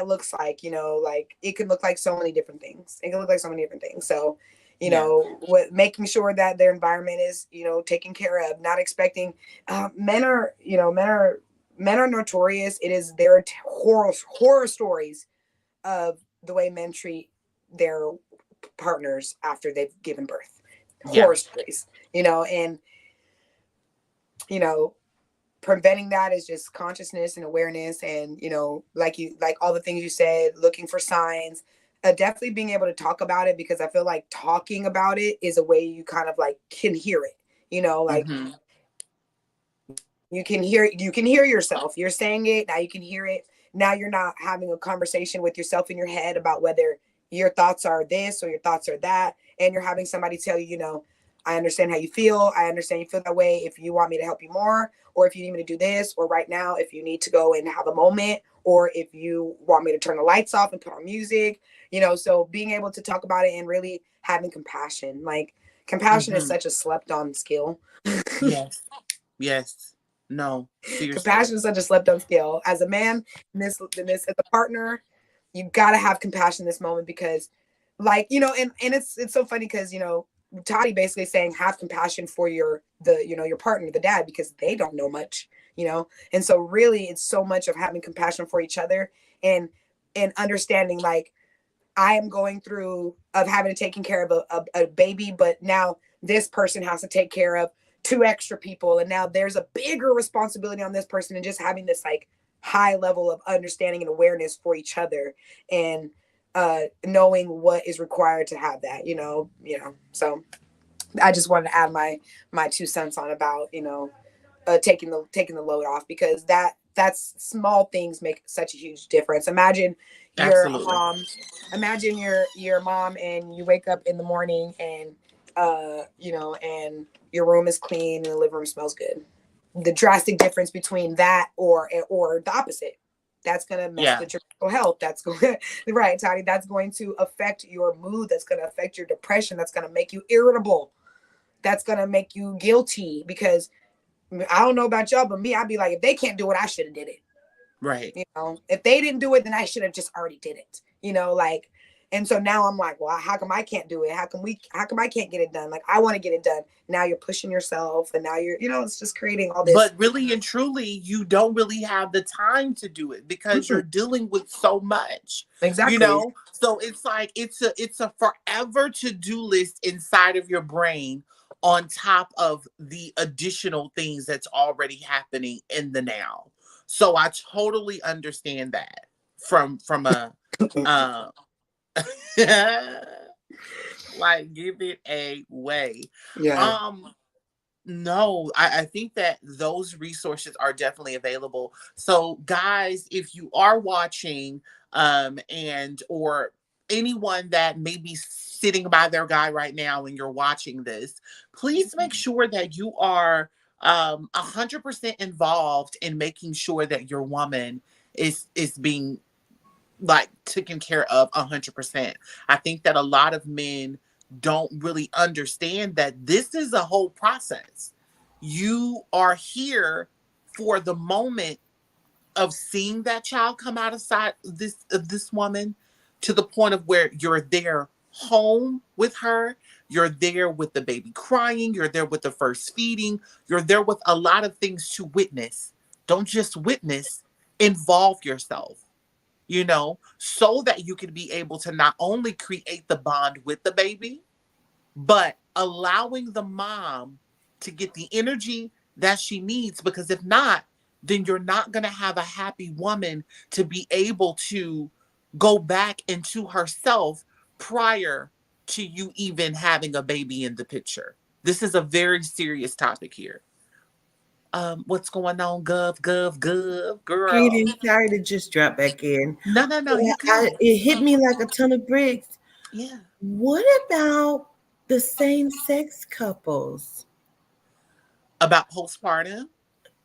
looks like, like it could look like so many different things. So, making sure that their environment is, taken care of, not expecting, men are notorious. It is their horror stories of the way men treat their partners after they've given birth. Horror stories, and, preventing that is just consciousness and awareness, and like all the things you said, looking for signs, definitely being able to talk about it, because I feel like talking about it is a way you kind of like can hear it, Mm-hmm. you can hear yourself. You're saying it now, you can hear it now. You're not having a conversation with yourself in your head about whether your thoughts are this or your thoughts are that, and you're having somebody tell you, I understand how you feel. I understand you feel that way. If you want me to help you more, or if you need me to do this, or right now, if you need to go and have a moment, or if you want me to turn the lights off and put on music, so being able to talk about it and really having compassion. Like compassion is such a slept on skill. Yes. No, seriously. Compassion is such a slept on skill. As a man, as a partner, you got to have compassion in this moment, because and it's so funny because, Toddy basically saying have compassion for your partner, the dad, because they don't know much, and so really it's so much of having compassion for each other, and understanding, like, I am going through of having to taking care of a baby, but now this person has to take care of 2 extra people, and now there's a bigger responsibility on this person, and just having this like high level of understanding and awareness for each other, and knowing what is required to have that, so I just wanted to add my 2 cents on about, taking the load off, because that's small things make such a huge difference. Imagine your mom, and you wake up in the morning and, and your room is clean and the living room smells good. The drastic difference between that or the opposite. That's going to mess with your mental health. That's going right, Toddy. That's going to affect your mood. That's going to affect your depression. That's going to make you irritable. That's going to make you guilty, because I don't know about y'all, but me, I'd be like, if they can't do it, I should have did it. Right. If they didn't do it, then I should have just already did it. And so now I'm like, well, how come I can't do it? How come I can't get it done? Like, I want to get it done. Now you're pushing yourself, and now you're, it's just creating all this. But really and truly, you don't really have the time to do it, because you're dealing with so much. Exactly. So it's like, it's a forever to-do list inside of your brain, on top of the additional things that's already happening in the now. So I totally understand that from a, like, give it a way. Yeah. No, I think that those resources are definitely available. So guys, if you are watching, and or anyone that may be sitting by their guy right now and you're watching this, please make sure that you are 100% involved in making sure that your woman is being, like, taken care of 100%. I think that a lot of men don't really understand that this is a whole process. You are here for the moment of seeing that child come out of this woman, to the point of where you're there home with her, you're there with the baby crying, you're there with the first feeding, you're there with a lot of things to witness. Don't just witness, involve yourself. so that you can be able to not only create the bond with the baby, but allowing the mom to get the energy that she needs. Because if not, then you're not going to have a happy woman to be able to go back into herself prior to you even having a baby in the picture. This is a very serious topic here. What's going on, gov, girl? Katie, sorry to just drop back in. No, you I, good. it hit me like a ton of bricks. Yeah. What about the same-sex couples? About postpartum?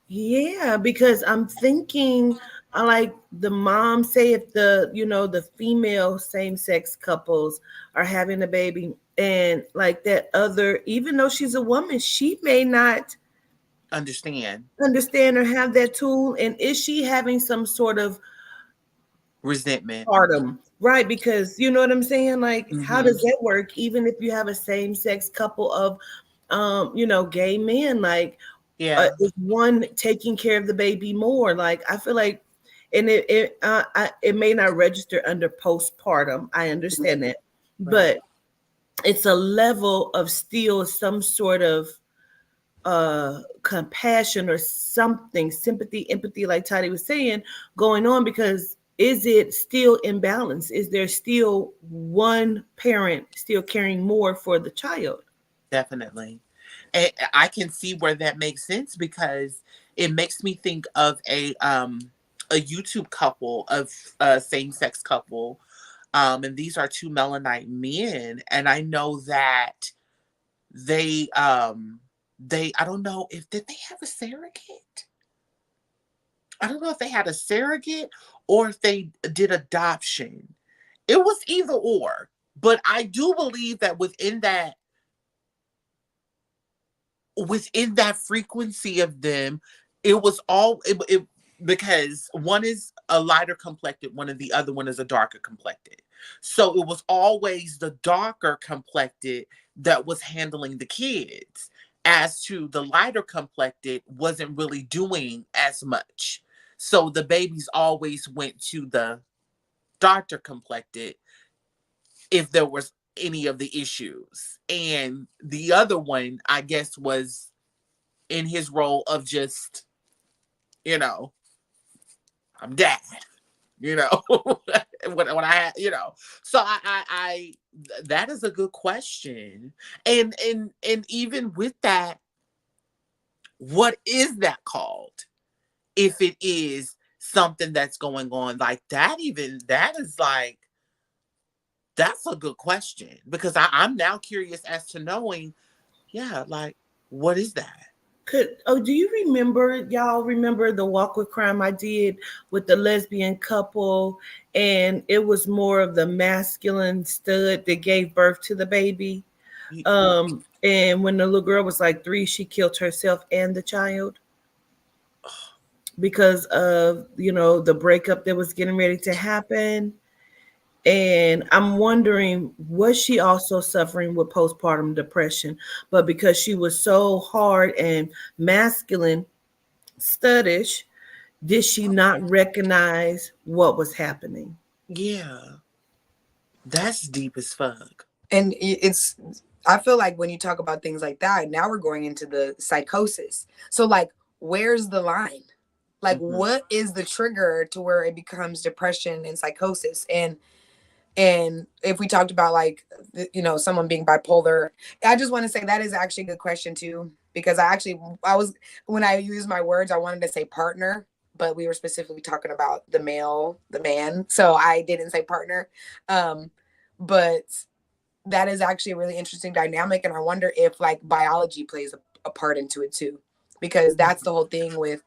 Yeah, because I'm thinking, I like the mom say if the female same-sex couples are having a baby and like that other, even though she's a woman, she may not Understand. understand or have that tool. And is she having some sort of Resentment. postpartum? Right, because you know what I'm saying? Like, how Mm-hmm. does that work? Even if you have a same-sex couple of gay men, like Yeah, is one taking care of the baby more? Like, I feel like, and it may not register under postpartum. I understand that, right. but it's a level of still some sort of compassion or something, sympathy, empathy, like Toddy was saying, going on. Because is it still imbalance? Is there still one parent still caring more for the child? Definitely. And I can see where that makes sense because it makes me think of a YouTube couple of same sex couple. And these are two Mennonite men. And I know that they I don't know if did they have a surrogate? I don't know if they had a surrogate or if they did adoption. It was either or. But I do believe that within that frequency of them, it was it because one is a lighter complected one and the other one is a darker complected. So it was always the darker complected that was handling the kids, as to the lighter complected wasn't really doing as much. So the babies always went to the darker complected if there was any of the issues. And the other one, I guess, was in his role of just, you know, I'm dad, you know, when I had, so I that is a good question. And even with that, what is that called? If it is something that's going on like that, even that is like, that's a good question because I'm now curious as to knowing, yeah, like, what is that? Do you remember, y'all remember the walk with crime I did with the lesbian couple? And it was more of the masculine stud that gave birth to the baby. You- And when the little girl was like 3, she killed herself and the child because of, the breakup that was getting ready to happen. And I'm wondering, was she also suffering with postpartum depression? But because she was so hard and masculine, studdish, did she not recognize what was happening? Yeah, that's deep as fuck. And I feel like when you talk about things like that, now we're going into the psychosis. So like, where's the line? Like, Mhm. what is the trigger to where it becomes depression and psychosis? And if we talked about like, someone being bipolar, I just want to say that is actually a good question too, because when I use my words, I wanted to say partner, but we were specifically talking about the man. So I didn't say partner. But that is actually a really interesting dynamic. And I wonder if like biology plays a part into it too, because that's the whole thing with,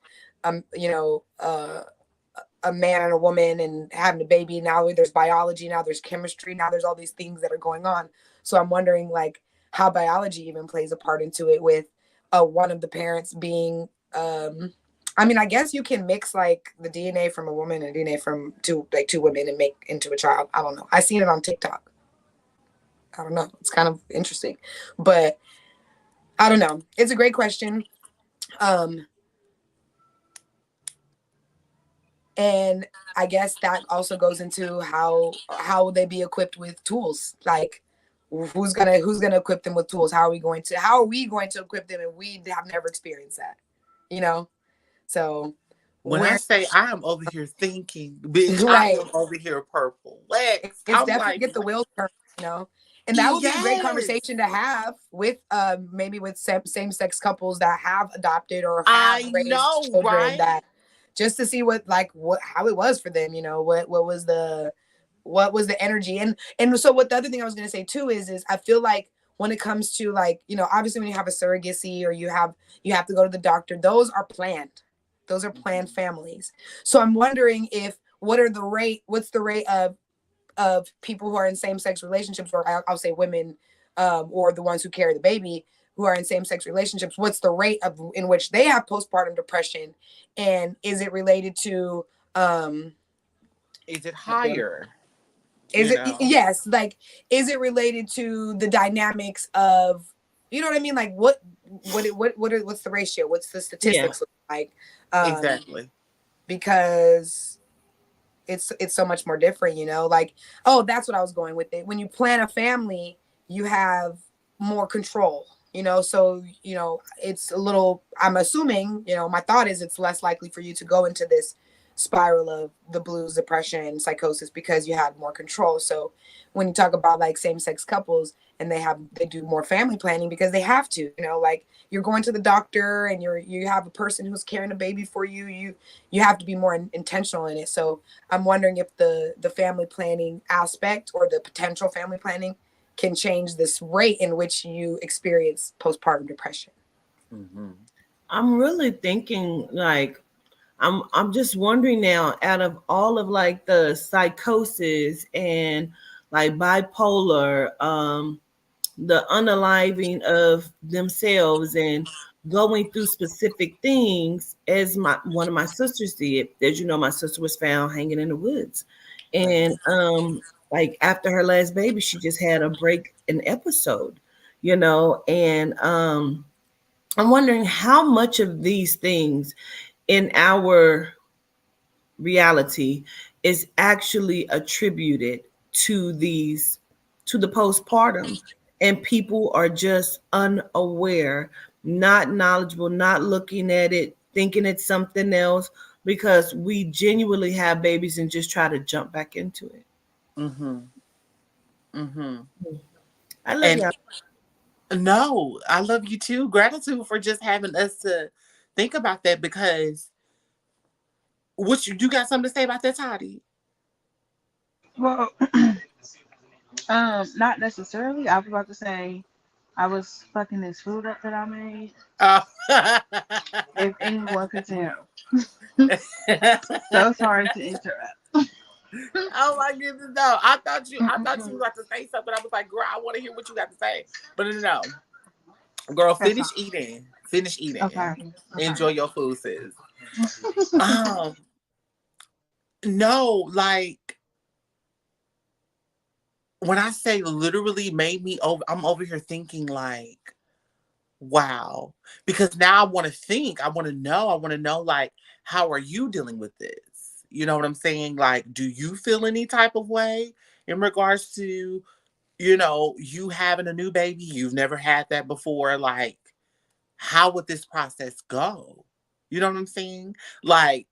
a man and a woman and having a baby. Now there's biology, now there's chemistry, now there's all these things that are going on. So I'm wondering like how biology even plays a part into it with one of the parents being, I guess you can mix like the DNA from a woman and DNA from two women and make into a child. I don't know. I seen it on TikTok. I don't know. It's kind of interesting, but I don't know. It's a great question. Um, And I guess that also goes into how will they be equipped with tools? Like, who's gonna equip them with tools? How are we going to equip them, and we have never experienced that, you know? So When I where say I am over here thinking, bitch, I right, am over here perplexed. it's I'm definitely like, get the wheels turned, you know? And that would be a great yes, conversation to have with maybe with same-sex couples that have adopted or have I raised know, children, right? that just to see what how it was for them, you know, what was the energy. And so what the other thing I was going to say too is I feel like when it comes to, like, you know, obviously when you have a surrogacy or you have to go to the doctor, those are planned families. So I'm wondering if what's the rate of people who are in same-sex relationships, or I'll say women, or the ones who carry the baby who are in same-sex relationships, what's the rate of in which they have postpartum depression, and is it related to Is it higher? is You it, know? yes, like, is it related to the dynamics of, you know what I mean, like what's the ratio, what's the Yeah. statistics look like, um Exactly. because it's so much more different, you know, like, oh, that's what I was going with it. When you plan a family, you have more control, you know, so, you know, it's a little, I'm assuming, you know, my thought is it's less likely for you to go into this spiral of the blues, depression, psychosis, because you had more control. So when you talk about like same-sex couples, and they do more family planning because they have to, you know, like, you're going to the doctor and you have a person who's carrying a baby for you, you have to be more intentional in it. So I'm wondering if the family planning aspect, or the potential family planning, can change this rate in which you experience postpartum depression. Mm-hmm. I'm really thinking like I'm just wondering now, out of all of like the psychosis and like bipolar, the unaliving of themselves and going through specific things, as my one of my sisters did. As you know, my sister was found hanging in the woods. Right. And like after her last baby, she just had a break an episode, and I'm wondering how much of these things in our reality is actually attributed to these to the postpartum, and people are just unaware, not knowledgeable, not looking at it, thinking it's something else, because we genuinely have babies and just try to jump back into it. Mm-hmm. Mm-hmm. I love And y'all. no, I love you too. Gratitude for just having us to think about that, because what you got something to say about that, Toddy? Well, not necessarily. I was about to say I was fucking this food up that I made. Oh. If anyone could tell. So sorry to interrupt. Oh my goodness, no. I thought you Mm-mm-mm. was about to say something. I was like, girl, I want to hear what you got to say. But no. Girl, That's finish all. eating. Finish Okay. eating. Okay. Enjoy your food, sis. Um, no, like, when I say literally made me over, I'm over here thinking like, wow. Because now I want to think, I want to know, like, how are you dealing with this? You know what I'm saying? Like, do you feel any type of way in regards to, you having a new baby? You've never had that before. Like, how would this process go? You know what I'm saying? Like,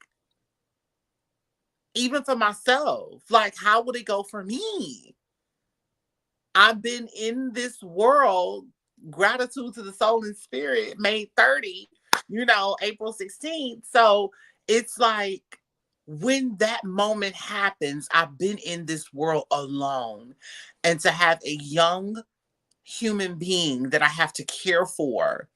even for myself, like, how would it go for me? I've been in this world, gratitude to the soul and spirit, made 30, April 16th. So it's like, when that moment happens, I've been in this world alone. And to have a young human being that I have to care for,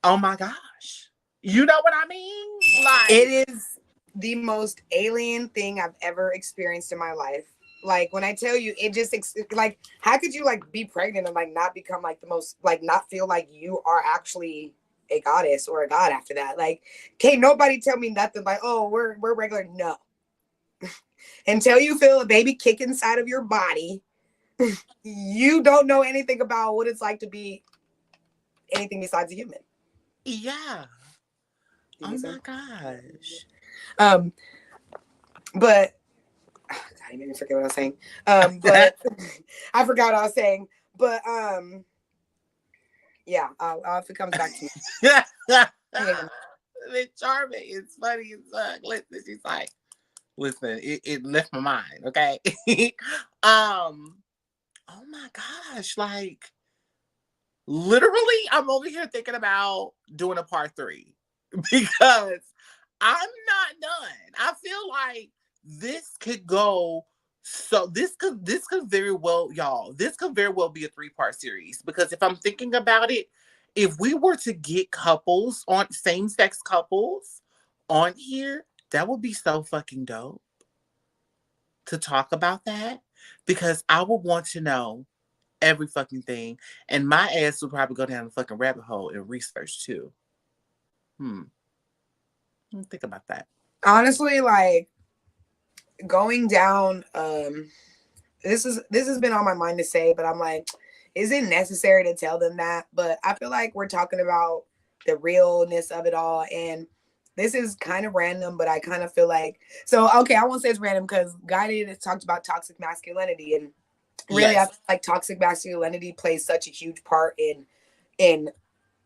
oh my gosh. You know what I mean? Like, It is the most alien thing I've ever experienced in my life. Like, when I tell you, it just like, how could you like be pregnant and like not become like the most, like, not feel like you are actually a goddess or a god after that? Like, can't nobody tell me nothing like, oh, we're regular. No. Until you feel a baby kick inside of your body, you don't know anything about what it's like to be anything besides a human. yeah. You Oh know? my gosh. But I didn't even forget what I was saying. But I forgot what I was saying. But yeah, if it comes back to me. Miss Charming is funny as fuck. Listen, she's like, listen, it left my mind, okay? Oh my gosh, like literally, I'm over here thinking about doing a part 3 because I'm not done. I feel like this could go. So this could very well, y'all. This could very well be a 3-part series because if I'm thinking about it, if we were to get couples on same-sex couples on here, that would be so fucking dope to talk about that because I would want to know every fucking thing, and my ass would probably go down the fucking rabbit hole and research too. Think about that. Honestly, like going down, this has been on my mind to say, but I'm like, is it necessary to tell them that? But I feel like we're talking about the realness of it all, and this is kind of random, but I kind of feel like, so okay, I won't say it's random because Guided has talked about toxic masculinity, and really, yes. I feel like toxic masculinity plays such a huge part in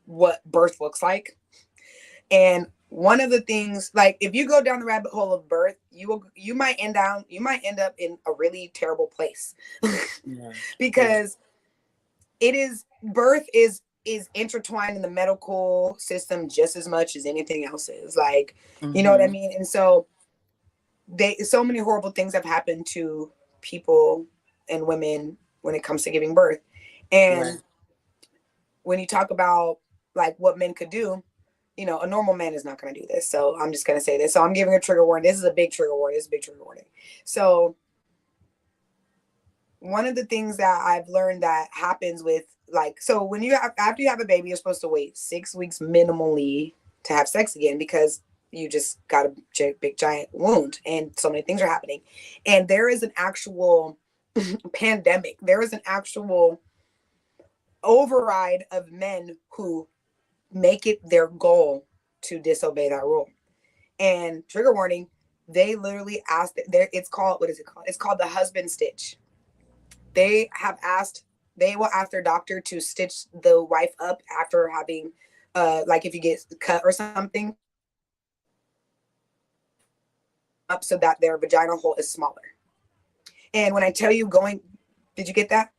what birth looks like. And one of the things, like if you go down the rabbit hole of birth, you might end up in a really terrible place. Yeah. Because birth is intertwined in the medical system just as much as anything else is. Like, you know what I mean? And so so many horrible things have happened to people and women when it comes to giving birth. And when you talk about like what men could do, you know, a normal man is not going to do this. So I'm just going to say this. So I'm giving a trigger warning. This is a big trigger warning. So one of the things that I've learned that happens with like, so when after you have a baby, you're supposed to wait 6 weeks minimally to have sex again because you just got a big giant wound and so many things are happening. And there is an actual pandemic. There is an actual override of men who make it their goal to disobey that rule. And trigger warning, they literally asked, it's called, what is it called? It's called the husband stitch. They will ask their doctor to stitch the wife up after having, like if you get cut or something, up so that their vaginal hole is smaller. And when I tell you did you get that?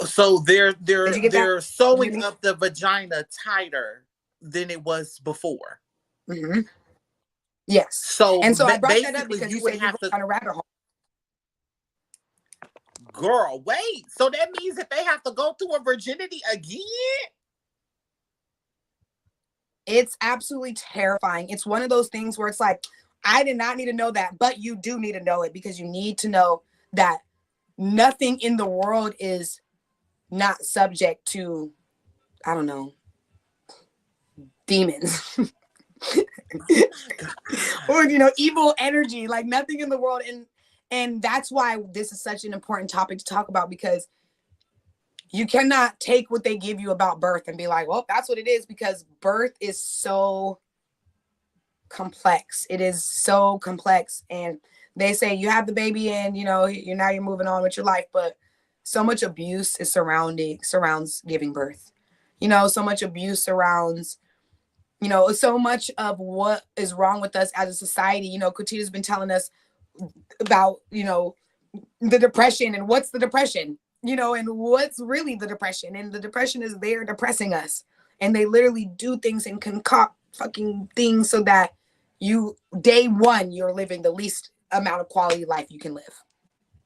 So they're sewing up the vagina tighter than it was before. Mm-hmm. Yes. So I brought that up because you said you go down a rabbit hole. Girl, wait. So that means that they have to go through a virginity again? It's absolutely terrifying. It's one of those things where it's like, I did not need to know that, but you do need to know it because you need to know that nothing in the world is not subject to, I don't know, demons. Or, you know, evil energy, like nothing in the world. And that's why this is such an important topic to talk about, because you cannot take what they give you about birth and be like, well, that's what it is, because birth is so complex. It is so complex. And they say you have the baby and, you know, you're moving on with your life, but so much abuse is surrounds giving birth. You know, so much abuse surrounds, you know, so much of what is wrong with us as a society. You know, Kutita's been telling us about, you know, the depression and what's the depression, you know, and what's really the depression. And the depression is they're depressing us. And they literally do things and concoct fucking things so that day one, you're living the least amount of quality life you can live.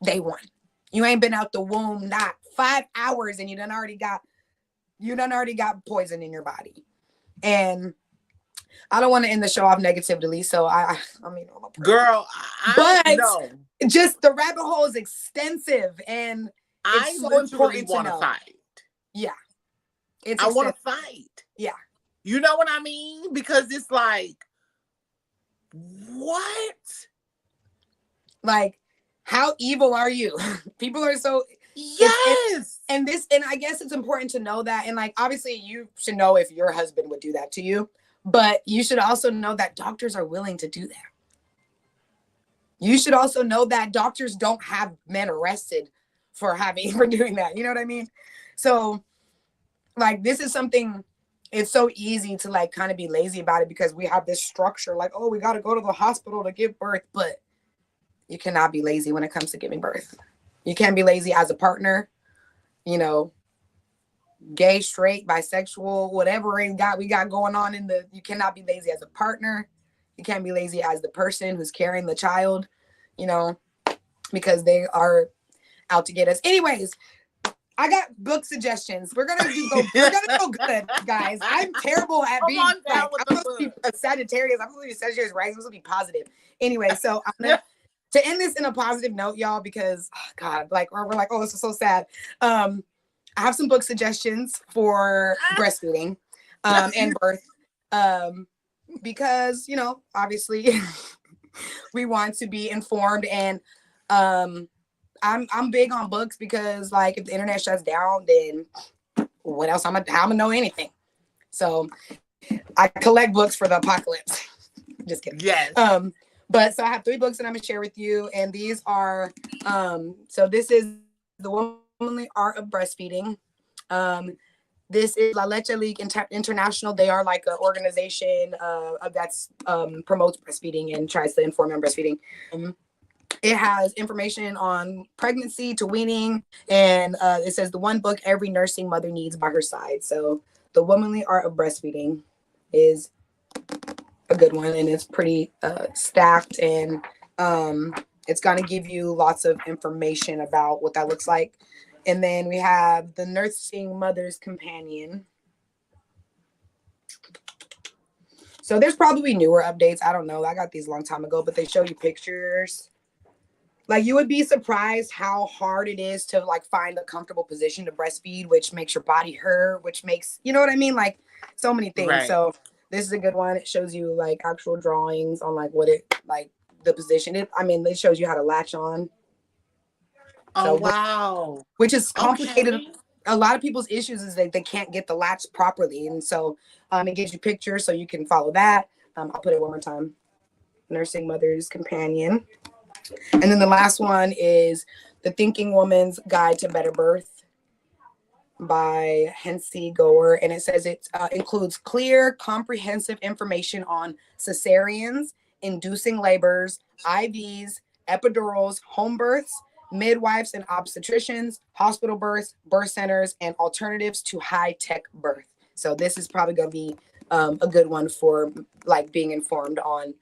Day one. You ain't been out the womb not 5 hours and you done already got poison in your body. And I don't want to end the show off negatively, so I mean, girl, but know. Just the rabbit hole is extensive, and it's so important to know. Fight. Yeah, I want to fight. Yeah, you know what I mean? Because it's like, what? Like, how evil are you? People are so yes. And I guess it's important to know that, and like obviously you should know if your husband would do that to you. But you should also know that doctors are willing to do that. You should also know that doctors don't have men arrested for doing that. You know what I mean? So like, this is something, it's so easy to like kind of be lazy about it because we have this structure like, oh, we got to go to the hospital to give birth. But you cannot be lazy when it comes to giving birth. You can't be lazy as a partner, you know, gay, straight, bisexual, whatever we got going on you cannot be lazy as a partner. You can't be lazy as the person who's carrying the child, you know, because they are out to get us. Anyways, I got book suggestions. We're gonna go good, guys. I'm terrible at being like, I'm supposed to be a Sagittarius. I'm supposed to be Sagittarius rising. I'm supposed to be positive. Anyway, so I'm gonna to end this in a positive note, y'all, because God, like, or we're like, oh, this is so sad. I have some book suggestions for breastfeeding and birth. Because, you know, obviously we want to be informed, and I'm big on books because, like, if the internet shuts down, then what else? I'm gonna know anything. So I collect books for the apocalypse. Just kidding. Yes. But so I have 3 books that I'm gonna share with you, and these are so this is The Womanly Art of Breastfeeding. This is La Leche League International. They are like an organization that's promotes breastfeeding and tries to inform on breastfeeding. It has information on pregnancy to weaning, and it says the one book every nursing mother needs by her side. So The Womanly Art of Breastfeeding is a good one, and it's pretty stacked, and it's going to give you lots of information about what that looks like. And then we have The Nursing Mother's Companion. So there's probably newer updates. I don't know. I got these a long time ago, but they show you pictures. Like, you would be surprised how hard it is to like find a comfortable position to breastfeed, which makes your body hurt, which makes, you know what I mean? Like, so many things. Right. So this is a good one. It shows you like actual drawings on like what it, like the position. It shows you how to latch on. Oh, wow. Which is complicated. Okay. A lot of people's issues is that they can't get the latch properly. And so it gives you pictures so you can follow that. I'll put it one more time. Nursing Mother's Companion. And then the last one is The Thinking Woman's Guide to Better Birth by Hensi Goer. And it says it includes clear, comprehensive information on cesareans, inducing labors, IVs, epidurals, home births, midwives and obstetricians, hospital births, birth centers, and alternatives to high-tech birth. So this is probably going to be a good one for like being informed on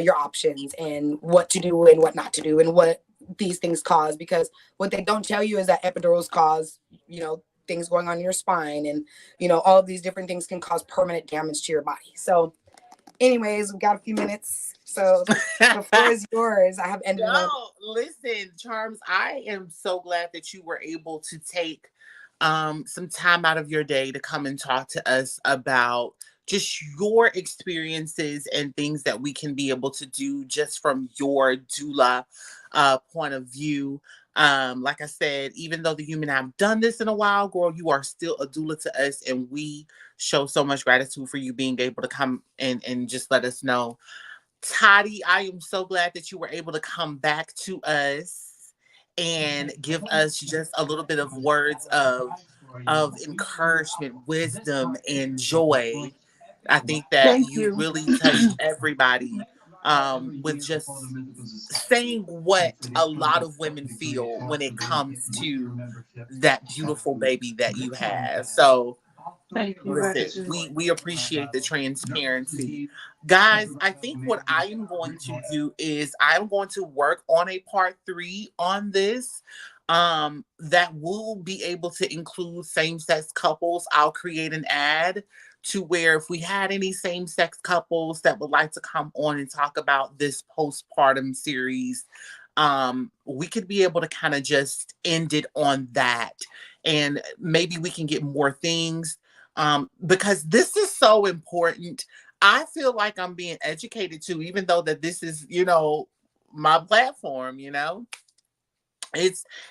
your options and what to do and what not to do and what these things cause, because what they don't tell you is that epidurals cause, you know, things going on in your spine, and, you know, all of these different things can cause permanent damage to your body. So anyways, we've got a few minutes. So the floor is yours. I have ended up. Listen, Charms, I am so glad that you were able to take some time out of your day to come and talk to us about just your experiences and things that we can be able to do just from your doula point of view. Like I said, even though the human have done this in a while, girl, you are still a doula to us, and we show so much gratitude for you being able to come and just let us know. Toddy, I am so glad that you were able to come back to us and give us just a little bit of words of encouragement, wisdom, and joy. I think that you really touched everybody with just saying what a lot of women feel when it comes to that beautiful baby that you have. So listen, we appreciate the transparency. Guys, I think what I am going to do is I'm going to work on a part 3 on this that will be able to include same-sex couples. I'll create an ad to where if we had any same-sex couples that would like to come on and talk about this postpartum series, we could be able to kind of just end it on that. And maybe we can get more things because this is so important. I feel like I'm being educated too, even though that this is, you know, my platform, you know.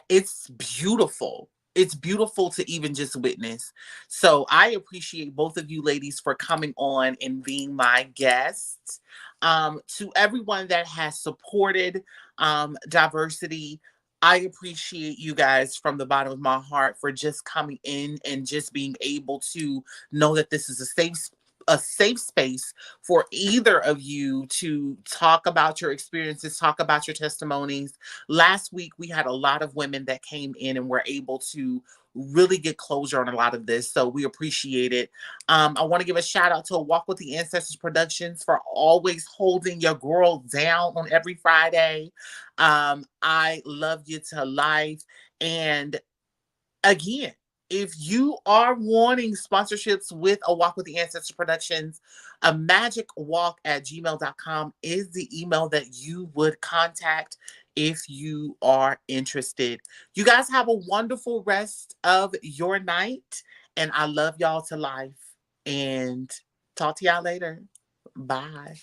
It's beautiful. it's beautiful to even just witness. So I appreciate both of you ladies for coming on and being my guests. To everyone that has supported diversity, I appreciate you guys from the bottom of my heart for just coming in and just being able to know that this is a safe space for either of you to talk about your experiences, talk about your testimonies. Last week, we had a lot of women that came in and were able to really get closure on a lot of this. So we appreciate it. I want to give a shout out to Walk with the Ancestors Productions for always holding your girl down on every Friday. I love you to life. And again, if you are wanting sponsorships with a Walk with the Ancestors Productions, a magicwalk@gmail.com is the email that you would contact if you are interested. You guys have a wonderful rest of your night, and I love y'all to life. And talk to y'all later. Bye.